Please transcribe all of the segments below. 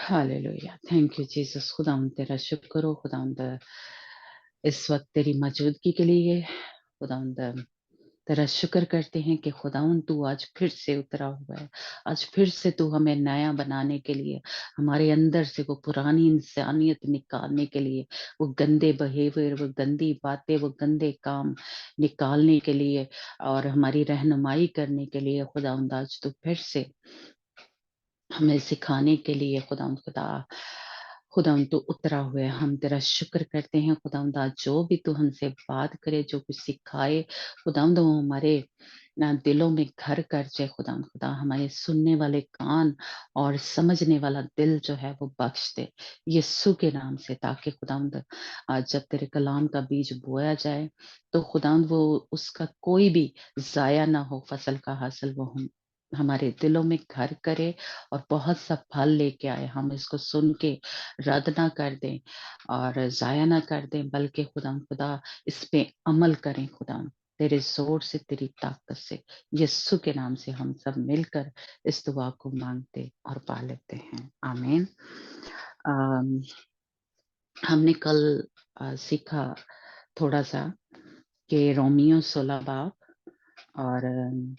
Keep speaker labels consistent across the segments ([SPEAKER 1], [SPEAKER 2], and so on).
[SPEAKER 1] Hallelujah, thank you Jesus. खुदावंद तेरा शुक्र हो खुदावंद, इस वक्त तेरी मौजूदगी के लिए। खुदावंद तेरा शुक्र करते हैं कि खुदावंद तू आज फिर से उतरा हुआ है। आज फिर से तू हमें नया बनाने के लिए, हमारे अंदर से वो पुरानी इंसानियत निकालने के लिए, वो गंदे बिहेवियर, वो गंदी बातें, वो गंदे काम निकालने के लिए और हमारी रहनुमाई करने के लिए खुदावंद आज तू फिर से हमें सिखाने के लिए खुदावंद तू उतरा हुआ है। हम तेरा शुक्र करते हैं खुदावंद, आज जो भी तू हमसे बात करे, जो कुछ सिखाए खुदावंद, वो हमारे ना दिलों में घर कर जाए। खुदा हमारे सुनने वाले कान और समझने वाला दिल जो है वो बख्श दे यीशु के नाम से, ताकि खुदावंद आज जब तेरे कलाम का बीज बोया जाए तो खुदावंद वो उसका कोई भी जाया ना हो, फसल का हासिल वो हम हमारे दिलों में घर करे और बहुत सा फल लेके आए। हम इसको सुन के रद्द ना कर दें और जाया ना कर दें, बल्कि खुदा इस पे अमल करें। खुदा तेरे जोर से, तेरी ताकत से, यीशु के नाम से हम सब मिलकर इस दुआ को मांगते और पा लेते हैं। आमीन। अम, हमने कल सीखा थोड़ा सा कि रोमियो 16 बाब, और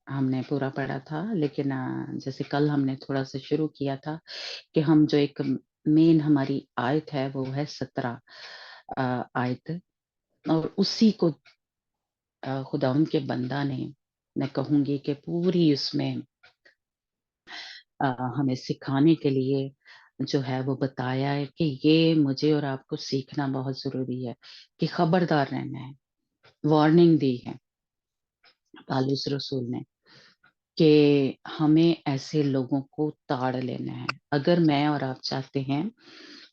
[SPEAKER 1] हमने पूरा पढ़ा था, लेकिन जैसे कल हमने थोड़ा सा शुरू किया था कि हम जो एक मेन हमारी आयत है वो है 17 आयत, और उसी को खुदाउन के बंदा ने, मैं कहूंगी कि पूरी उसमें हमें सिखाने के लिए जो है वो बताया है कि ये मुझे और आपको सीखना बहुत जरूरी है कि खबरदार रहना है। वार्निंग दी है पालूस रसूल ने कि हमें ऐसे लोगों को ताड़ लेना है। अगर मैं और आप चाहते हैं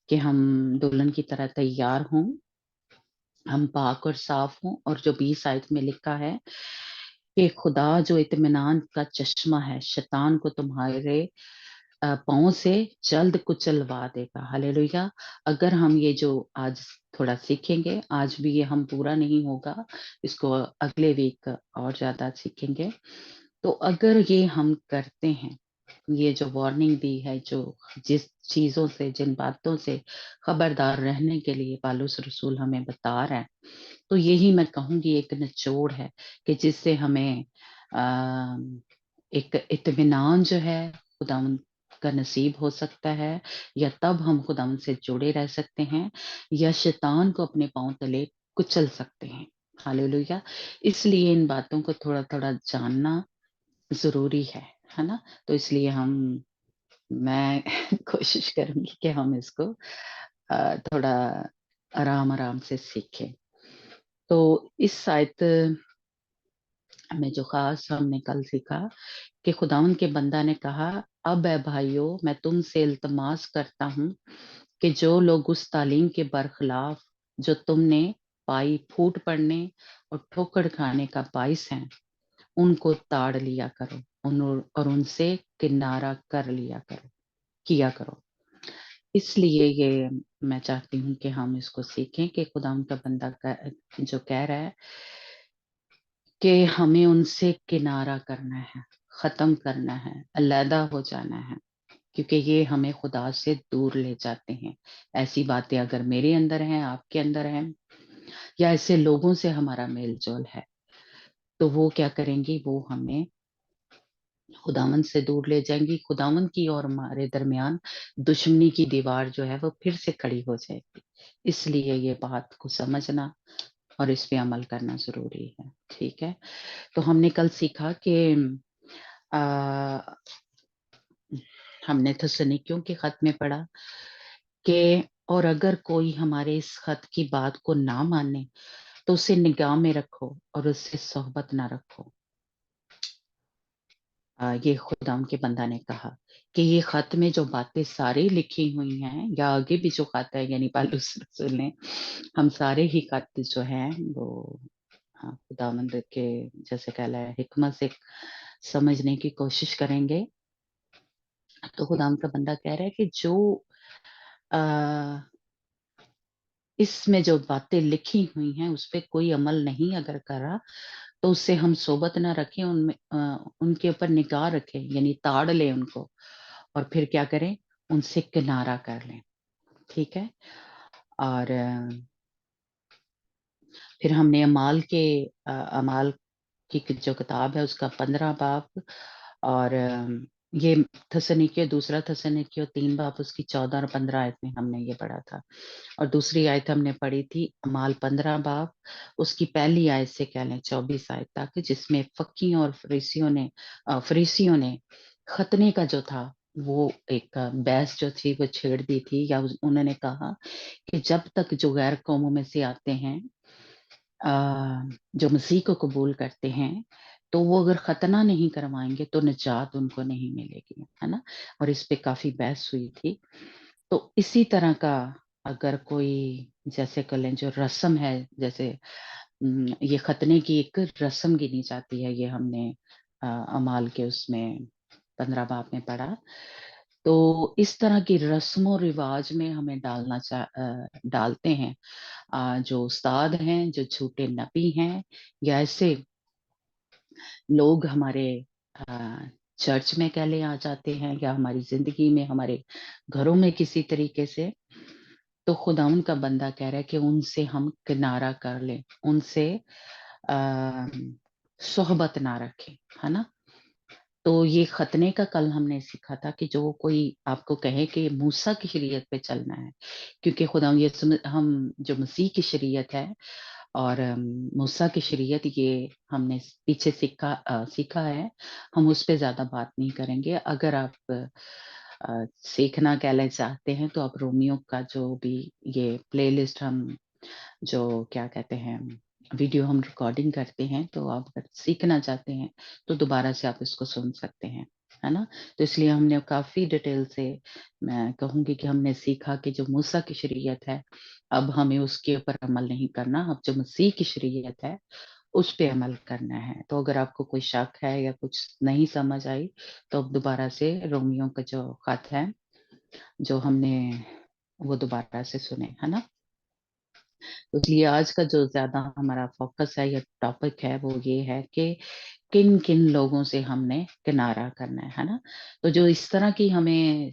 [SPEAKER 1] कि हम दुल्हन की तरह तैयार हों, हम पाक और साफ हों, और जो 20 आयत में लिखा है कि खुदा जो इत्मीनान का चश्मा है, शैतान को तुम्हारे पाँव से जल्द कुचलवा देगा। हालेलुया। अगर हम ये जो आज थोड़ा सीखेंगे, आज भी ये हम पूरा नहीं होगा, इसको अगले वीक और ज्यादा सीखेंगे। तो अगर ये हम करते हैं, ये जो वार्निंग दी है, जो जिस चीजों से, जिन बातों से खबरदार रहने के लिए पालूस रसूल हमें बता रहा है, तो यही मैं कहूंगी एक निचोड़ है कि जिससे हमें आ, एक इत्मीनान जो है खुदावंद का नसीब हो सकता है, या तब हम खुदावंद से जुड़े रह सकते हैं, या शैतान को अपने पांव तले कुचल सकते हैं। हालेलुया। इसलिए इन बातों को थोड़ा थोड़ा जानना जरूरी है ना। तो इसलिए मैं कोशिश करूंगी कि हम इसको थोड़ा आराम आराम से सीखें। तो इस शायद में जो खास हमने कल सीखा कि खुदावन के बंदा ने कहा, अब है भाइयों, मैं तुमसे इल्तमास करता हूँ कि जो लोग उस तालीम के बरखिलाफ जो तुमने पाई फूट पड़ने और ठोकर खाने का बाइस हैं, उनको ताड़ लिया करो, और उनसे किनारा कर लिया करो, किया करो। इसलिए ये मैं चाहती हूँ कि हम इसको सीखें कि खुदा उनका बंदा जो कह रहा है कि हमें उनसे किनारा करना है, खत्म करना है, अलहदा हो जाना है, क्योंकि ये हमें खुदा से दूर ले जाते हैं। ऐसी बातें अगर मेरे अंदर हैं, आपके अंदर हैं, या ऐसे लोगों से हमारा मेल जोल है, तो वो क्या करेंगी, वो हमें खुदावन से दूर ले जाएंगी। खुदावन की और हमारे दरमियान दुश्मनी की दीवार जो है वो फिर से खड़ी हो जाएगी। इसलिए ये बात को समझना और इस पे अमल करना जरूरी है। ठीक है। तो हमने कल सीखा कि आ, हमने थस्सलुनीकियों के खत में पढ़ा कि और अगर कोई हमारे इस खत की बात को ना माने तो उसे निगाह में रखो और उससे सोहबत ना रखो। ये खुदा के बंदा ने कहा कि ये खत में जो बातें सारी लिखी हुई हैं, या आगे भी जो खत है, यानी पालूस रसूल ने हम सारे ही खत जो हैं वो खुदावंद के जैसे कहला है हिकमत से समझने की कोशिश करेंगे। तो खुदावंद का बंदा कह रहा है कि जो आ, इसमें जो बातें लिखी हुई हैं उस पे कोई अमल नहीं अगर करा, तो उससे हम सोबत ना रखें, उनमें उनके ऊपर निगाह रखें, यानी ताड़ लें उनको, और फिर क्या करें, ان سے کنارہ کر لیں. ٹھیک ہے. اور پھر ہم نے اعمال کی جو کتاب ہے اس کا 15 باب، اور یہ تھسلونیکیوں، دوسرا تھسلونیکیوں 3 باب اس کی 14 اور 15 آیت میں ہم نے یہ پڑھا تھا. اور دوسری آیت ہم نے پڑھی تھی اعمال 15 باب اس کی پہلی آیت سے کہہ لیں 24 آیت تک، جس میں فقیوں اور فریسیوں نے ختنے کا جو تھا وہ ایک بحث جو تھی وہ چھیڑ دی تھی، یا انہوں نے کہا کہ جب تک جو غیر قوموں میں سے آتے ہیں جو مسیح کو قبول کرتے ہیں تو وہ اگر ختنہ نہیں کروائیں گے تو نجات ان کو نہیں ملے گی، ہے نا. اور اس پہ کافی بحث ہوئی تھی. تو اسی طرح کا اگر کوئی جیسے کر لیں جو رسم ہے، جیسے یہ ختنے کی ایک رسم گنی جاتی ہے، یہ ہم نے اعمال کے اس میں 15 باب میں پڑھا. تو اس طرح کی رسم و رواج میں ہمیں ڈالتے ہیں جو استاد ہیں، جو جھوٹے نبی ہیں، یا ایسے لوگ ہمارے چرچ میں کہہ لیں آ جاتے ہیں، یا ہماری زندگی میں ہمارے گھروں میں کسی طریقے سے. تو خدا ان کا بندہ کہہ رہا ہے کہ ان سے ہم کنارہ کر لیں، ان سے صحبت نہ رکھیں، ہے نا. تو یہ ختنے کا کل ہم نے سیکھا تھا کہ جو کوئی آپ کو کہے کہ موسیٰ کی شریعت پہ چلنا ہے، کیونکہ خدا ہم جو مسیح کی شریعت ہے اور موسیٰ کی شریعت، یہ ہم نے پیچھے سیکھا ہے، ہم اس پہ زیادہ بات نہیں کریں گے. اگر آپ سیکھنا کہہ لیں چاہتے ہیں تو آپ رومیو کا جو بھی یہ پلے لسٹ ہم جو کیا کہتے ہیں ویڈیو ہم ریکارڈنگ کرتے ہیں، تو آپ اگر سیکھنا چاہتے ہیں تو دوبارہ سے آپ اس کو سن سکتے ہیں، ہے نا. تو اس لیے ہم نے کافی ڈیٹیل سے، میں کہوں گی کہ ہم نے سیکھا کہ جو موسیٰ کی شریعت ہے اب ہمیں اس کے اوپر عمل نہیں کرنا، اب جو مسیح کی شریعت ہے اس پہ عمل کرنا ہے. تو اگر آپ کو کوئی شک ہے یا کچھ نہیں سمجھ آئی تو اب دوبارہ سے رومیو کا جو خط ہے جو ہم نے وہ دوبارہ سے سنے، ہے نا. اس لیے آج کا جو زیادہ ہمارا فوکس ہے یا ٹاپک ہے وہ یہ ہے کہ کن کن لوگوں سے ہم نے کنارہ کرنا ہے نا. تو جو اس طرح کی ہمیں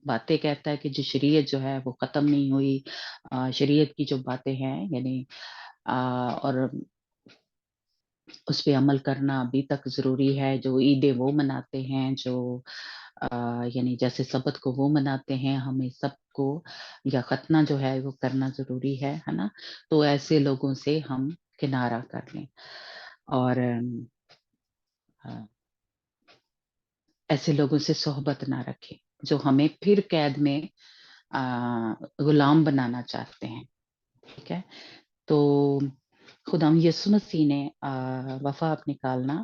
[SPEAKER 1] باتیں کہتا ہے کہ جو شریعت جو ہے وہ ختم نہیں ہوئی، شریعت کی جو باتیں ہیں یعنی اور اس پہ عمل کرنا ابھی تک ضروری ہے. جو عیدیں وہ مناتے ہیں، جو یعنی جیسے سبت کو وہ مناتے ہیں، ہمیں سب کو یا ختنہ جو ہے وہ کرنا ضروری ہے نا. تو ایسے لوگوں سے ہم کنارہ کر لیں اور ایسے لوگوں سے صحبت نہ رکھیں جو ہمیں پھر قید میں غلام بنانا چاہتے ہیں. ٹھیک ہے. تو خدا یسوع مسیح نے وفا اپ نکالنا،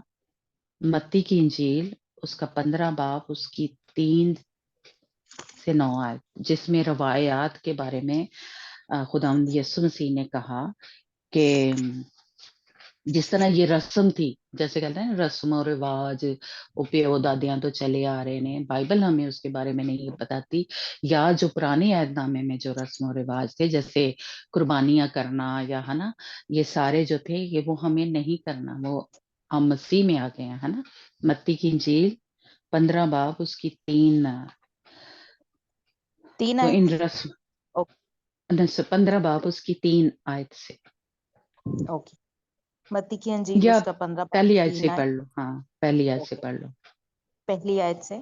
[SPEAKER 1] متی کی انجیل اس کا 15 باب اس کی 3 سے 9 آیت، جس میں روایات کے بارے میں خدا یسوع مسیح نے کہا کہ جس طرح یہ رسم تھی، جیسے کہتے ہیں رسم و رواج پیو دادیاں تو چلے آ رہے ہیں، بائبل ہمیں اس کے بارے میں نہیں بتاتی، یا جو پرانے عہد نامے میں جو رسم و رواج تھے جیسے قربانیاں کرنا یا ہے نا، یہ سارے جو تھے یہ وہ ہمیں نہیں کرنا، وہ ہم مسیح میں آ گئے ہیں، ہے نا. متی کی انجیل 15 باب اس کی 3 تو ان رسم 15 باب اس کی 3 آیت سے،
[SPEAKER 2] اوکے. متی کی انجیل
[SPEAKER 1] یا
[SPEAKER 2] اس کا 15 باب
[SPEAKER 1] پہلی آیت
[SPEAKER 2] 3
[SPEAKER 1] سے پڑھ لو. ہاں پہلی آیت سے پڑھ لو.
[SPEAKER 2] پہلی آیت سے.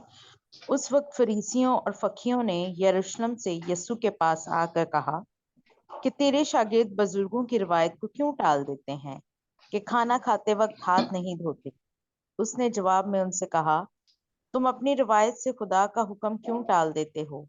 [SPEAKER 2] اس وقت فریسیوں اور فقیوں نے یروشلم سے یسوع کے پاس آ کر کہا کہ تیرے شاگرد بزرگوں کی روایت کو کیوں ٹال دیتے ہیں کہ کھانا کھاتے وقت ہاتھ نہیں دھوتے. اس نے جواب میں ان سے کہا، تم اپنی روایت سے خدا کا حکم کیوں ٹال دیتے ہو؟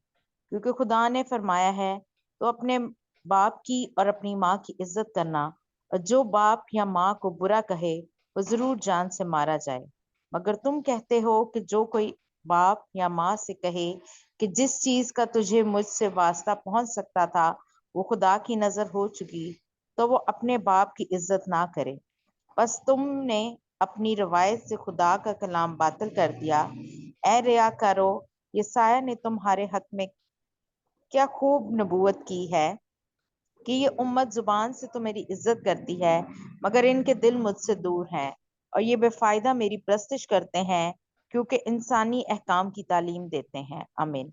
[SPEAKER 2] کیونکہ خدا نے فرمایا ہے تو اپنے باپ کی اور اپنی ماں کی عزت کرنا، اور جو باپ یا ماں کو برا کہے وہ ضرور جان سے مارا جائے. مگر تم کہتے ہو کہ جو کوئی باپ یا ماں سے کہے کہ جس چیز کا تجھے مجھ سے واسطہ پہنچ سکتا تھا وہ خدا کی نظر ہو چکی، تو وہ اپنے باپ کی عزت نہ کرے. بس تم نے اپنی روایت سے خدا کا کلام باطل کر دیا. اے ریاکارو، یسایہ نے تمہارے حق میں کیا خوب نبوت کی ہے کہ یہ امت زبان سے تو میری عزت کرتی ہے مگر ان کے دل مجھ سے دور ہیں، اور یہ بے فائدہ میری پرستش کرتے ہیں کیونکہ انسانی احکام کی تعلیم دیتے ہیں. آمین.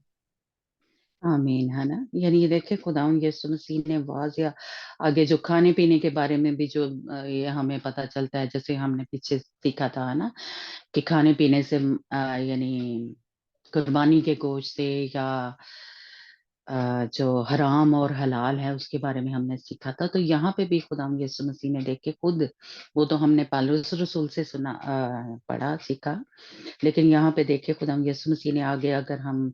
[SPEAKER 1] आमीन, है ना? यानी ये देखिए खुदावंद यीशु मसीह ने वाज़िया आगे जो खाने-पीने के बारे में भी जो ये हमें पता चलता है, जैसे हमने पीछे सीखा था, है ना? कि खाने-पीने से यानी कुर्बानी के गोश्त से या जो हराम और हलाल है उसके बारे में हमने सीखा था। तो यहाँ पे भी खुदावंद यीशु मसीह ने देखिए खुद, वो तो हमने पौलुस रसूल से सुना, पढ़ा, सीखा। लेकिन यहाँ पे देखिए खुदावंद यीशु मसीह ने आगे अगर हम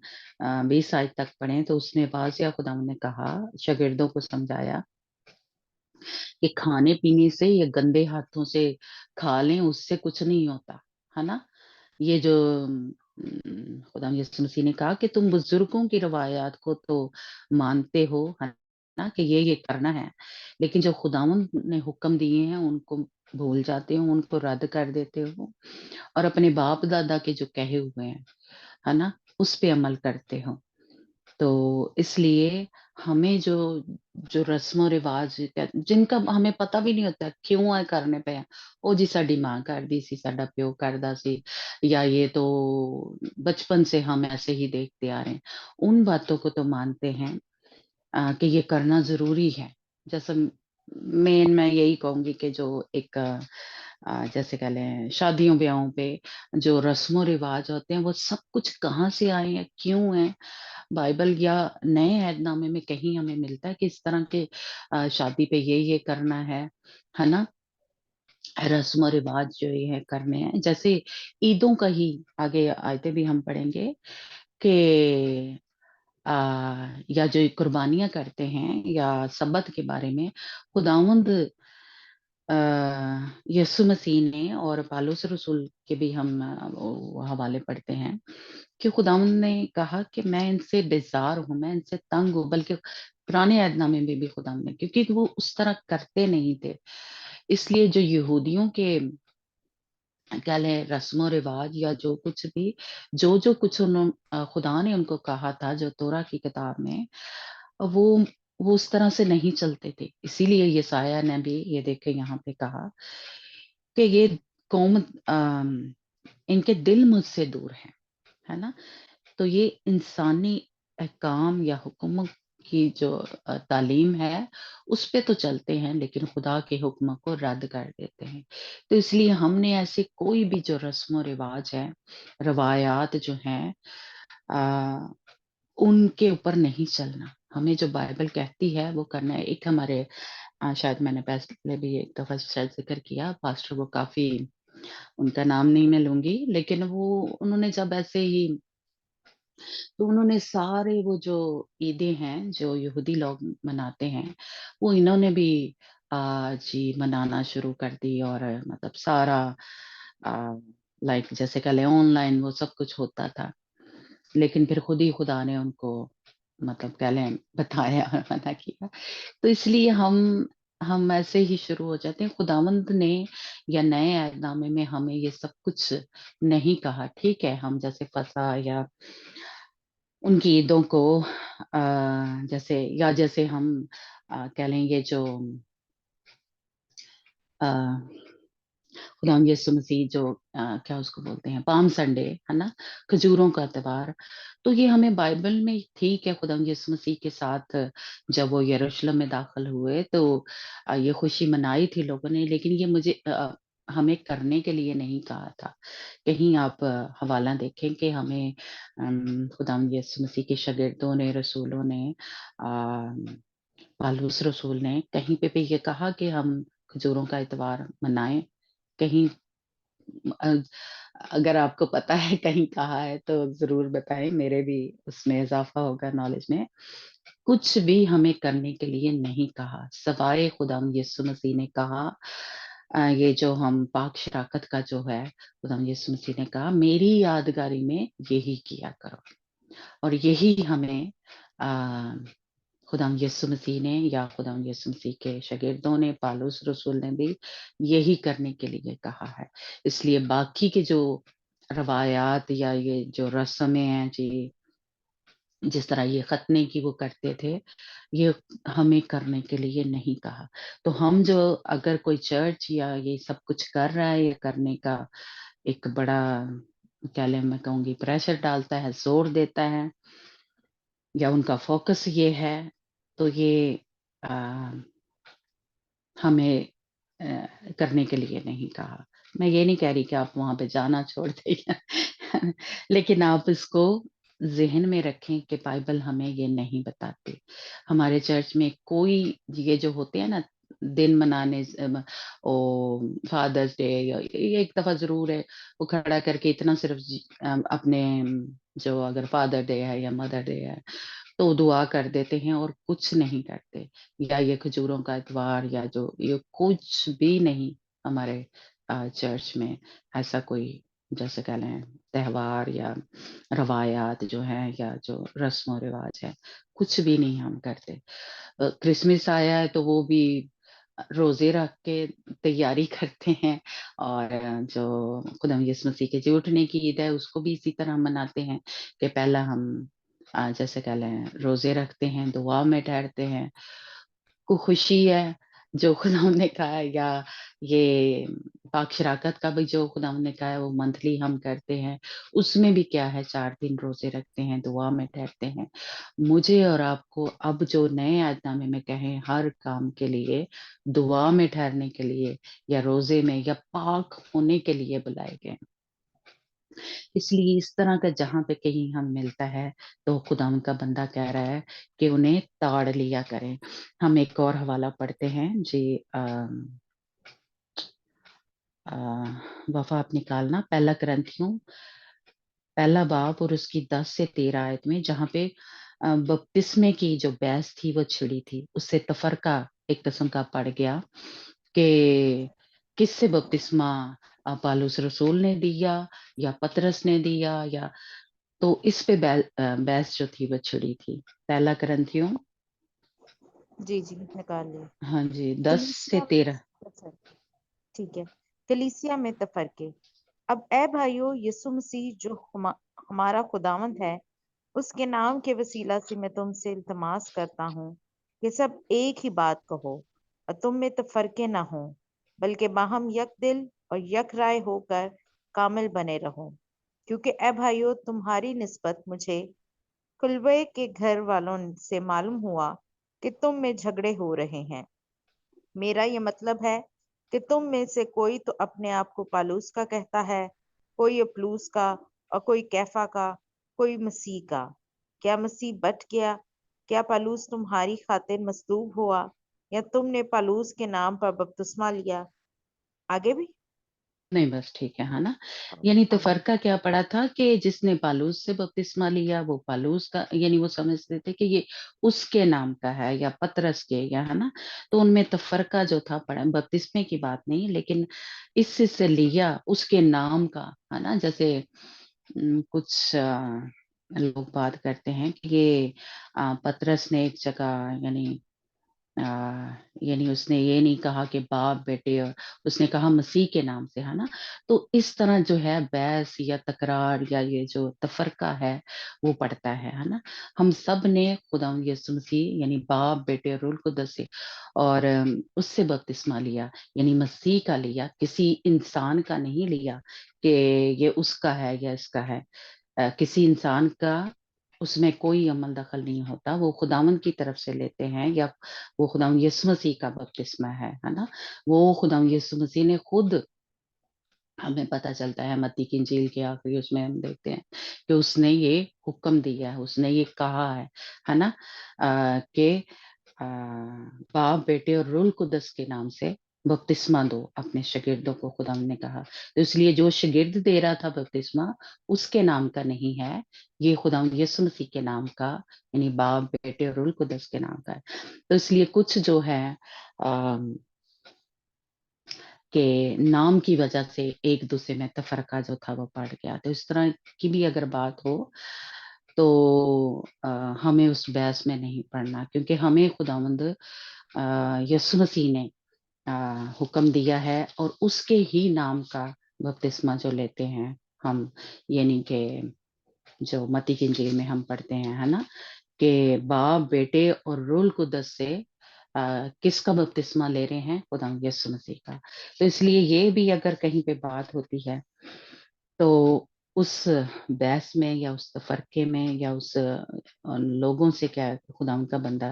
[SPEAKER 1] 20 आयत तक पढ़ें तो उसमें वाज़िया खुदावंद ने कहा, शागिर्दों को समझाया कि खाने-पीने से या गंदे हाथों से खा लें उससे कुछ नहीं होता, है ना? ये जो खुदावंद यीशु मसीह ने कहा कि तुम बुजुर्गों की रवायत को तो मानते हो, है ना? कि ये करना है। लेकिन जो खुदावंद ने हुक्म दिए हैं उनको भूल जाते हो, उनको रद्द कर देते हो और अपने बाप-दादा के जो कहे हुए हैं, है ना? उस पे अमल करते हो। तो इसलिए हमें जो जो रस्मों-रिवाज जिनका हमें पता भी नहीं होता क्यों करने पे है। ਉਹ जी साडी माँ करदी सी, साडा प्यो करदा सी या ये तो बचपन से हम ऐसे ही देखते आ रहे हैं। उन बातों को तो मानते हैं कि ये करना ज़रूरी है। जैसे मेन मैं यही कहूँगी कि जो एक जैसे कह लें शादियों-ब्याहों पे जो रस्मों-रिवाज होते हैं वो सब कुछ कहाँ से आए हैं, क्यों हैं? बाइबल या नए ऐहदनामे में कहीं हमें मिलता है कि इस तरह के शादी पे ये करना है ना? रस्म और रिवाज जो ये है करने हैं। जैसे ईदों का ही आगे आयतें भी हम पढ़ेंगे कि अ, या जो कुर्बानियाँ करते हैं या सब्बत के बारे में खुदावंद अ, यीशु मसीह ने और पौलुस रसूल के भी हम वो हवाले पढ़ते हैं कि खुदावंद ने कहा कि मैं इनसे बेज़ार हूँ, मैं इनसे तंग हूँ, बल्कि पुराने ऐहदनामे में भी खुदावंद ने, क्योंकि वो उस तरह करते नहीं थे। इसलिए जो यहूदियों के कह लें रस्मों-रिवाज या जो कुछ भी, जो-जो कुछ खुदा ने उनको कहा था जो तोरा की किताब में, वो वो उस तरह से नहीं चलते थे। इसीलिए यशायाह ने भी ये देखें यहाँ पे कहा कि ये कौम इनके दिल मुझसे दूर है ना? तो ये इंसानी अहकाम या हुक्म की जो तालीम है, उस पे तो चलते हैं लेकिन खुदा के हुक्म को रद्द कर देते हैं। तो इसलिए हमने ऐसे कोई भी जो रस्म-रिवाज है, रवायात जो हैं अ, उनके ऊपर नहीं चलना। हमें जो बाइबल कहती है वो करना है। एक हमारे शायद मैंने पहले भी एक दफ़ा शायद ज़िक्र किया, पास्टर वो काफ़ी, उनका नाम नहीं मैं लूँगी, लेकिन वो उन्होंने जब ऐसे ही तो उन्होंने सारे वो जो ईदें हैं, जो यहूदी लोग मनाते हैं, वो इन्होंने भी जी मनाना शुरू कर दी और मतलब सारा अ, लाइक जैसे कह लें ऑनलाइन वो सब कुछ होता था। लेकिन फिर खुद ही खुदा ने उनको मतलब कह लें बताया और मना किया। तो इसलिए हम ऐसे ही शुरू हो जाते हैं। खुदावंद ने या नए ऐहदनामे में हमें ये सब कुछ नहीं कहा। ठीक है, हम जैसे फसह या उनकी ईदों को जैसे हम कह लें ये जो अ, खुदावंद यीशु मसीह जो क्या उसको बोलते हैं पाम संडे है ना? खजूरों का त्योहार। तो ये हमें बाइबल में ठीक है खुदावंद यीशु मसीह के साथ जब वो यरूशलेम में दाखिल हुए तो ये खुशी मनाई थी लोगों ने, लेकिन ये मुझे हमें करने के लिए नहीं कहा था। कहीं आप हवाला देखें कि हमें खुदावंद यीशु मसीह के शागिर्दों ने, रसूलों ने पालूस रसूल ने कहीं पे भी ये कहा कि हम खजूरों का इतवार मनाएँ। कहीं अ, अगर आपको पता है कहीं कहा है तो ज़रूर बताएँ, मेरे भी उसमें इज़ाफ़ा होगा नॉलेज में। कुछ भी हमें करने के लिए नहीं कहा, सवाए खुदावंद यीशु मसीह ने कहा ये जो हम पाक शराकत का जो है, खुदावंद यीशु मसीह ने कहा मेरी यादगारी में यही किया करो और यही हमें अ खुदावंद यीशु मसीह ने या खुदावंद यीशु मसीह के शागिर्दों ने, पौलुस रसूल ने भी यही करने के लिए कहा है। इसलिए बाकी के जो रवायात या ये जो रस्में हैं जी, जिस तरह ये खतने की वो करते थे, ये हमें करने के लिए नहीं कहा। तो हम जो अगर कोई चर्च या ये सब कुछ कर रहा है, ये करने का एक बड़ा क्या ले मैं कहूँगी प्रेशर डालता है, ज़ोर देता है, या उनका फोकस ये है, तो ये आ, हमें करने के लिए नहीं कहा। मैं ये नहीं कह रही कि आप वहां पे जाना छोड़ दें लेकिन आप इसको जहन में रखें कि बाइबल हमें ये नहीं बताती। हमारे चर्च में कोई ये जो होते हैं ना दिन मनाने, ओ फादर्स डे, ये एक दफा जरूर है वो खड़ा करके इतना सिर्फ अपने जो अगर फादर डे है या मदर डे है तो दुआ कर देते हैं और कुछ नहीं करते। या ये खजूरों का इतवार या जो ये कुछ भी नहीं हमारे चर्च में ऐसा कोई जैसे कह लें त्योहार या रवायात जो है या जो रस्म रिवाज है, कुछ भी नहीं हम करते। क्रिसमस आया है तो वो भी रोजे रख के तैयारी करते हैं, और जो खुदा यीशु मसीह के जी उठने की ईद है उसको भी इसी तरह मनाते हैं कि पहला हम जैसे कह लें रोजे रखते हैं, दुआ में ठहरते हैं, को खुशी है जो खुदा ने कहा है, या ये पाक शराकत का भी जो खुदा ने कहा है वो मंथली हम करते हैं, उसमें भी क्या है 4 दिन रोजे रखते हैं, दुआ में ठहरते हैं। मुझे और आपको अब जो नए आयतनामे में कहें हर काम के लिए दुआ में ठहरने के लिए या रोजे में या पाक होने के लिए बुलाए गए। इसलिए इस तरह का जहां पे कहीं हम मिलता है तो खुदा उनका बंदा कह रहा है कि उन्हें ताड़ लिया करें। हम एक और हवाला पढ़ते हैं जी, वफा आप निकालना पहला करंथियों पहला बाब और उसकी 10 से 13 आयत में, जहाँ पे बपतिस्मे की जो बहस थी वो छिड़ी थी, उससे तफरका एक किस्म का पड़ गया कि किससे बपतिस्मा पालूस रसूल ने दिया या पतरस ने दिया, या तो इस पे बहस जो थी वो छिड़ी थी। पहला करंथियों,
[SPEAKER 2] जी जी निकाल लिया।
[SPEAKER 1] हाँ जी, 10 से 13।
[SPEAKER 2] अच्छा, ठीक है। कलीसिया में तफरके। अब ए भाइयों, यीशु मसीह जो हमारा खुदावंद है, उसके नाम के वसीला से मैं तुमसे इल्तमास करता हूँ कि सब एक ही बात कहो और तुम में तफरके ना हो, बल्कि बाहम यक दिल और यक राय होकर कामिल बने रहो। क्योंकि ए भाइयों, तुम्हारी निस्बत मुझे कुलबे के घर वालों से मालूम हुआ कि तुम में झगड़े हो रहे हैं। मेरा ये मतलब है कि तुम में से कोई तो अपने आप को पालूस का कहता है, कोई अपलूस का, और कोई कैफा का, कोई मसीह का। क्या मसीह बट गया? क्या पालूस तुम्हारी खातिर मसलूब हुआ, या तुमने पालूस के नाम पर बपतिस्मा लिया? आगे भी।
[SPEAKER 1] नहीं बस ठीक है ना। यानी तो
[SPEAKER 2] आगे।
[SPEAKER 1] फर्क क्या पड़ा था कि जिसने पालूस से बपतिस्मा लिया वो पालूस का, यानी वो समझते थे कि ये उसके नाम का है या पतरस के, या है ना। तो उनमें तफरका जो था पड़ा, बपतिस्मे की बात नहीं, लेकिन इससे लिया उसके नाम का, है ना। जैसे कुछ लोग बात करते हैं कि ये पतरस ने एक जगह आ, यानी उसने ये नहीं कहा कि बाप बेटे, और उसने कहा मसीह के नाम से, है ना। तो इस तरह जो है बहस या तकरार या ये जो तफरका है वो पड़ता है ना। हम सब ने खुदा यीशु मसीह यानी बाप बेटे और रूल कुदस से और उससे बपतिस्मा लिया, यानी मसीह का लिया, किसी इंसान का नहीं लिया कि ये उसका है या इसका है। किसी इंसान का उसमें कोई अमल दखल नहीं होता, वो खुदावन की तरफ से लेते हैं, या वो खुदावन यीशु मसीह का बपतिस्मा है ना। वो खुदावन यीशु मसीह ने खुद, हमें पता चलता है मत्ती की इंजील के आखिरी उसमें हम देखते हैं कि उसने ये हुक्म दिया है, उसने ये कहा है ना, कि बाप बेटे और रूल कुदस के नाम से बपतिस्मा दो अपने शागिर्दों को, खुदा ने कहा। तो इसलिए जो शागिर्द दे रहा था बपतिस्मा उसके नाम का नहीं है, ये खुदा यीशु मसीह के नाम का, यानी बाप बेटे और रूल कुदस के नाम का है। तो इसलिए कुछ जो है के नाम की वजह से एक दूसरे में तफरका जो था वो पड़ गया। तो इस तरह की भी अगर बात हो तो हमें उस बहस में नहीं पड़ना, क्योंकि हमें खुदावंद यीशु मसीह ने हुक्म दिया है और उसके ही नाम का बपतिस्मा जो लेते हैं हम, यानी कि जो मत्ती की इंजील में हम पढ़ते हैं, है ना, कि बाप बेटे और रूल कुदस से किसका बपतिस्मा ले रहे हैं, खुदा यीशु मसीह का। तो इसलिए ये भी अगर कहीं पे बात होती है तो उस बहस में या उस तफरके में या उस लोगों से क्या खुदा उनका बंदा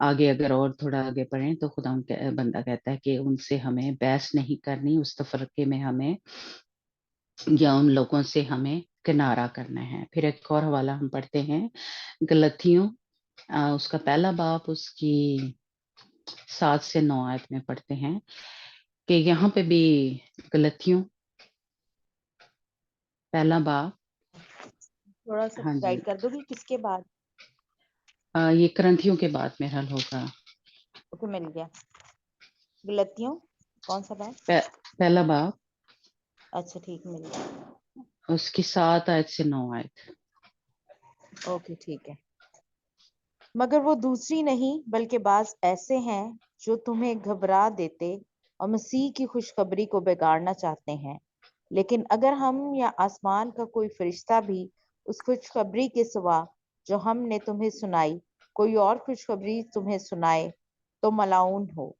[SPEAKER 1] आगे अगर और थोड़ा आगे बढ़े तो खुदा उनका बंदा कहता है कि उनसे हमें बहस नहीं करनी, उस तफरके में हमें या उन लोगों से हमें किनारा करना है। फिर एक और हवाला हम पढ़ते हैं गलतियों उसका पहला बाब उसकी 7 से 9 आयत में पढ़ते हैं कि यहाँ पे भी गलतियों पहला बाब।
[SPEAKER 2] थोड़ा सा
[SPEAKER 1] हाँ जी,
[SPEAKER 2] गाइड कर दोगे किसके बाद?
[SPEAKER 1] ये करंथियों के बाद में हल होगा।
[SPEAKER 2] ओके, मिल गया। गलतियों कौन सा बात?
[SPEAKER 1] पहला बाब
[SPEAKER 2] अच्छा ठीक, मिल गया।
[SPEAKER 1] उसकी 7 आयत से 9 आयत।
[SPEAKER 2] ओके ठीक है। मगर वो दूसरी नहीं बल्कि बाज ऐसे हैं जो तुम्हें घबरा देते और मसीह की खुशखबरी को बिगाड़ना चाहते हैं। लेकिन अगर हम या आसमान का कोई फरिश्ता भी उस खुशखबरी के सिवा जो हमने तुम्हें सुनाई कोई और खुशखबरी तुम्हें सुनाए तो मलाउन हो।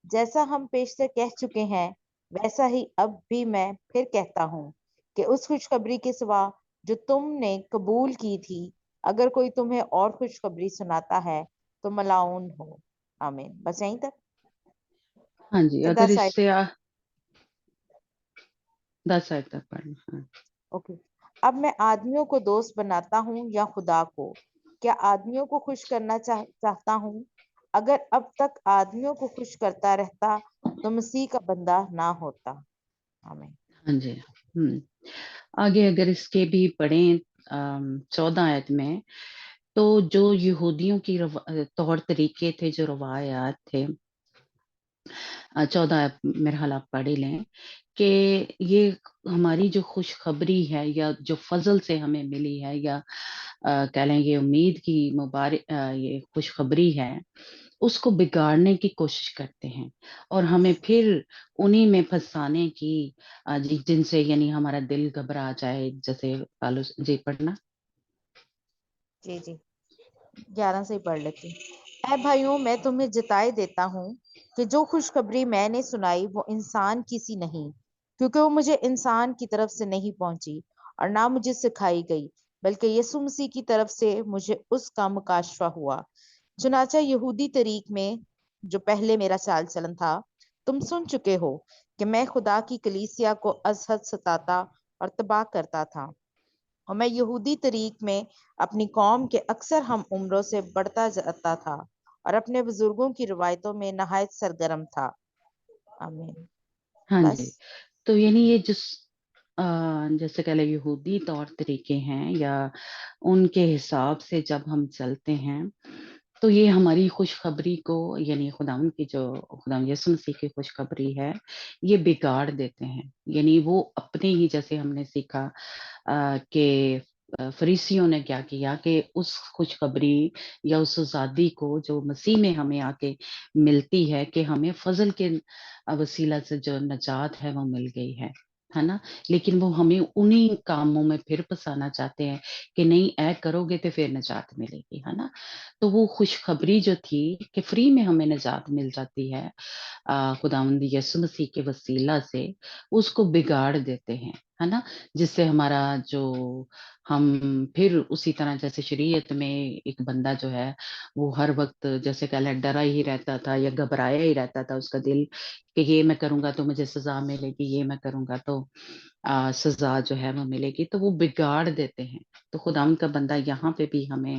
[SPEAKER 2] जैसा हम पेशतर कह चुके हैं वैसा ही अब भी मैं फिर कहता हूँ कि उस खुशखबरी के सिवा जो तुमने कबूल की थी अगर कोई तुम्हें और खुशखबरी सुनाता है तो मलाउन हो। आमीन। बस यहीं तक
[SPEAKER 1] हाँ जी,
[SPEAKER 2] कि
[SPEAKER 1] अगर
[SPEAKER 2] 10 आयत?
[SPEAKER 1] इससे 10 आयत तक पढ़ना। हाँ।
[SPEAKER 2] ओके। अब मैं आदमियों को दोस्त बनाता हूँ या खुदा को? क्या आदमियों को खुश करना चाहता हूँ? अगर अब तक आदमियों को खुश करता रहता तो मसीह का बंदा ना होता। आमीन।
[SPEAKER 1] हाँ जी। आगे अगर इसके भी पढ़ें 14 आयत में, तो जो यहूदियों की तौर तरीके थे, जो रवायात थे, 14 मेरे ख्याल आप पढ़ ही लें कि ये हमारी जो खुशखबरी है या जो फजल से हमें मिली है या कह लें ये उम्मीद की मुबारक ये खुशखबरी है, उसको बिगाड़ने की कोशिश करते हैं और हमें फिर उन्हीं में फंसाने की जिनसे यानी हमारा दिल घबरा जाए। जैसे पालूस जी पढ़ना।
[SPEAKER 2] जी जी, 11 से ही पढ़ लेती हूँ। ऐ भाइयों, मैं तुम्हें जिताए देता हूँ कि जो खुशखबरी मैंने सुनाई वो इंसान की सी नहीं, क्योंकि वो मुझे इंसान की तरफ से नहीं पहुंची और ना मुझे सिखाई गई, बल्कि यीशु मसीह की तरफ से मुझे उसका मुकाशफा हुआ। चुनाचा यहूदी तरीक में जो पहले मेरा चाल चलन था तुम सुन चुके हो कि मैं खुदा की कलीसिया को अजहद सताता और तबाह करता था, और मैं यहूदी तरीक में अपनी कौम के अक्सर हम उम्रों से बढ़ता जाता था और अपने बुजुर्गों की रिवायतों में नहायत सरगर्म था। आमीन।
[SPEAKER 1] हाँ
[SPEAKER 2] बस।
[SPEAKER 1] जी, तो यानी ये जिस जैसे कह लें यहूदी तौर तरीके हैं या उनके हिसाब से जब हम चलते हैं, तो ये हमारी खुशखबरी को यानी खुदावंद की जो खुदावंद यीशु मसीह की खुशखबरी है, ये बिगाड़ देते हैं। यानी वो अपने ही जैसे हमने सीखा कि फरीसियों ने क्या किया कि उस खुशखबरी या उस आजादी को जो मसीह में हमें आके मिलती है कि हमें फजल के वसीला से जो नजात है वो मिल गई है ना। लेकिन वो हमें उन्हीं कामों में फिर फंसाना चाहते हैं कि नहीं ऐ करोगे तो फिर निजात मिलेगी, है ना। तो वो खुशखबरी जो थी कि फ्री में हमें निजात मिल जाती है खुदावंद यीशु मसीह के वसीला से, उसको बिगाड़ देते हैं, है ना। जिससे हमारा जो हम फिर उसी तरह जैसे शरीयत में एक बंदा जो है वो हर वक्त जैसे कह लें डरा ही रहता था या घबराया ही रहता था उसका दिल कि ये मैं करूंगा तो मुझे सजा मिलेगी, ये मैं करूंगा तो सजा जो है वो मिलेगी, तो वो बिगाड़ देते हैं। तो खुदावंद का बंदा यहाँ पे भी हमें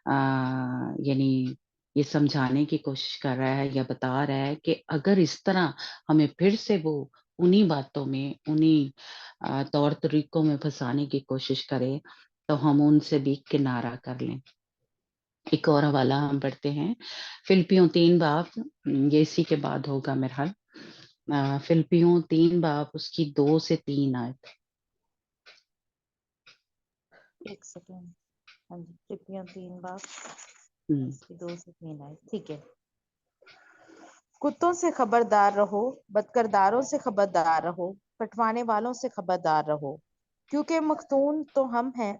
[SPEAKER 1] यानी ये समझाने की कोशिश कर रहा है या बता रहा है कि अगर इस तरह हमें फिर से वो उन्हीं बातों में उन्हीं तौर तरीकों में फंसाने की कोशिश करे तो हम उनसे भी किनारा कर लें। एक और हवाला हम पढ़ते हैं फिलिपियों 3 बाब, ये इसी के बाद होगा मेरा ख्याल। फिलिपियों 3 बाब उसकी 2 से 3 आयत।
[SPEAKER 2] एक सेकेंड। हाँ जी, फिलिपियों 3 बाब
[SPEAKER 1] हम्म।
[SPEAKER 2] 2 से 3 आए, ठीक है। कुत्तों से खबरदार रहो, बदकरदारों से खबरदार रहो, कटवाने वालों से खबरदार रहो, क्योंकि मखतून तो हम हैं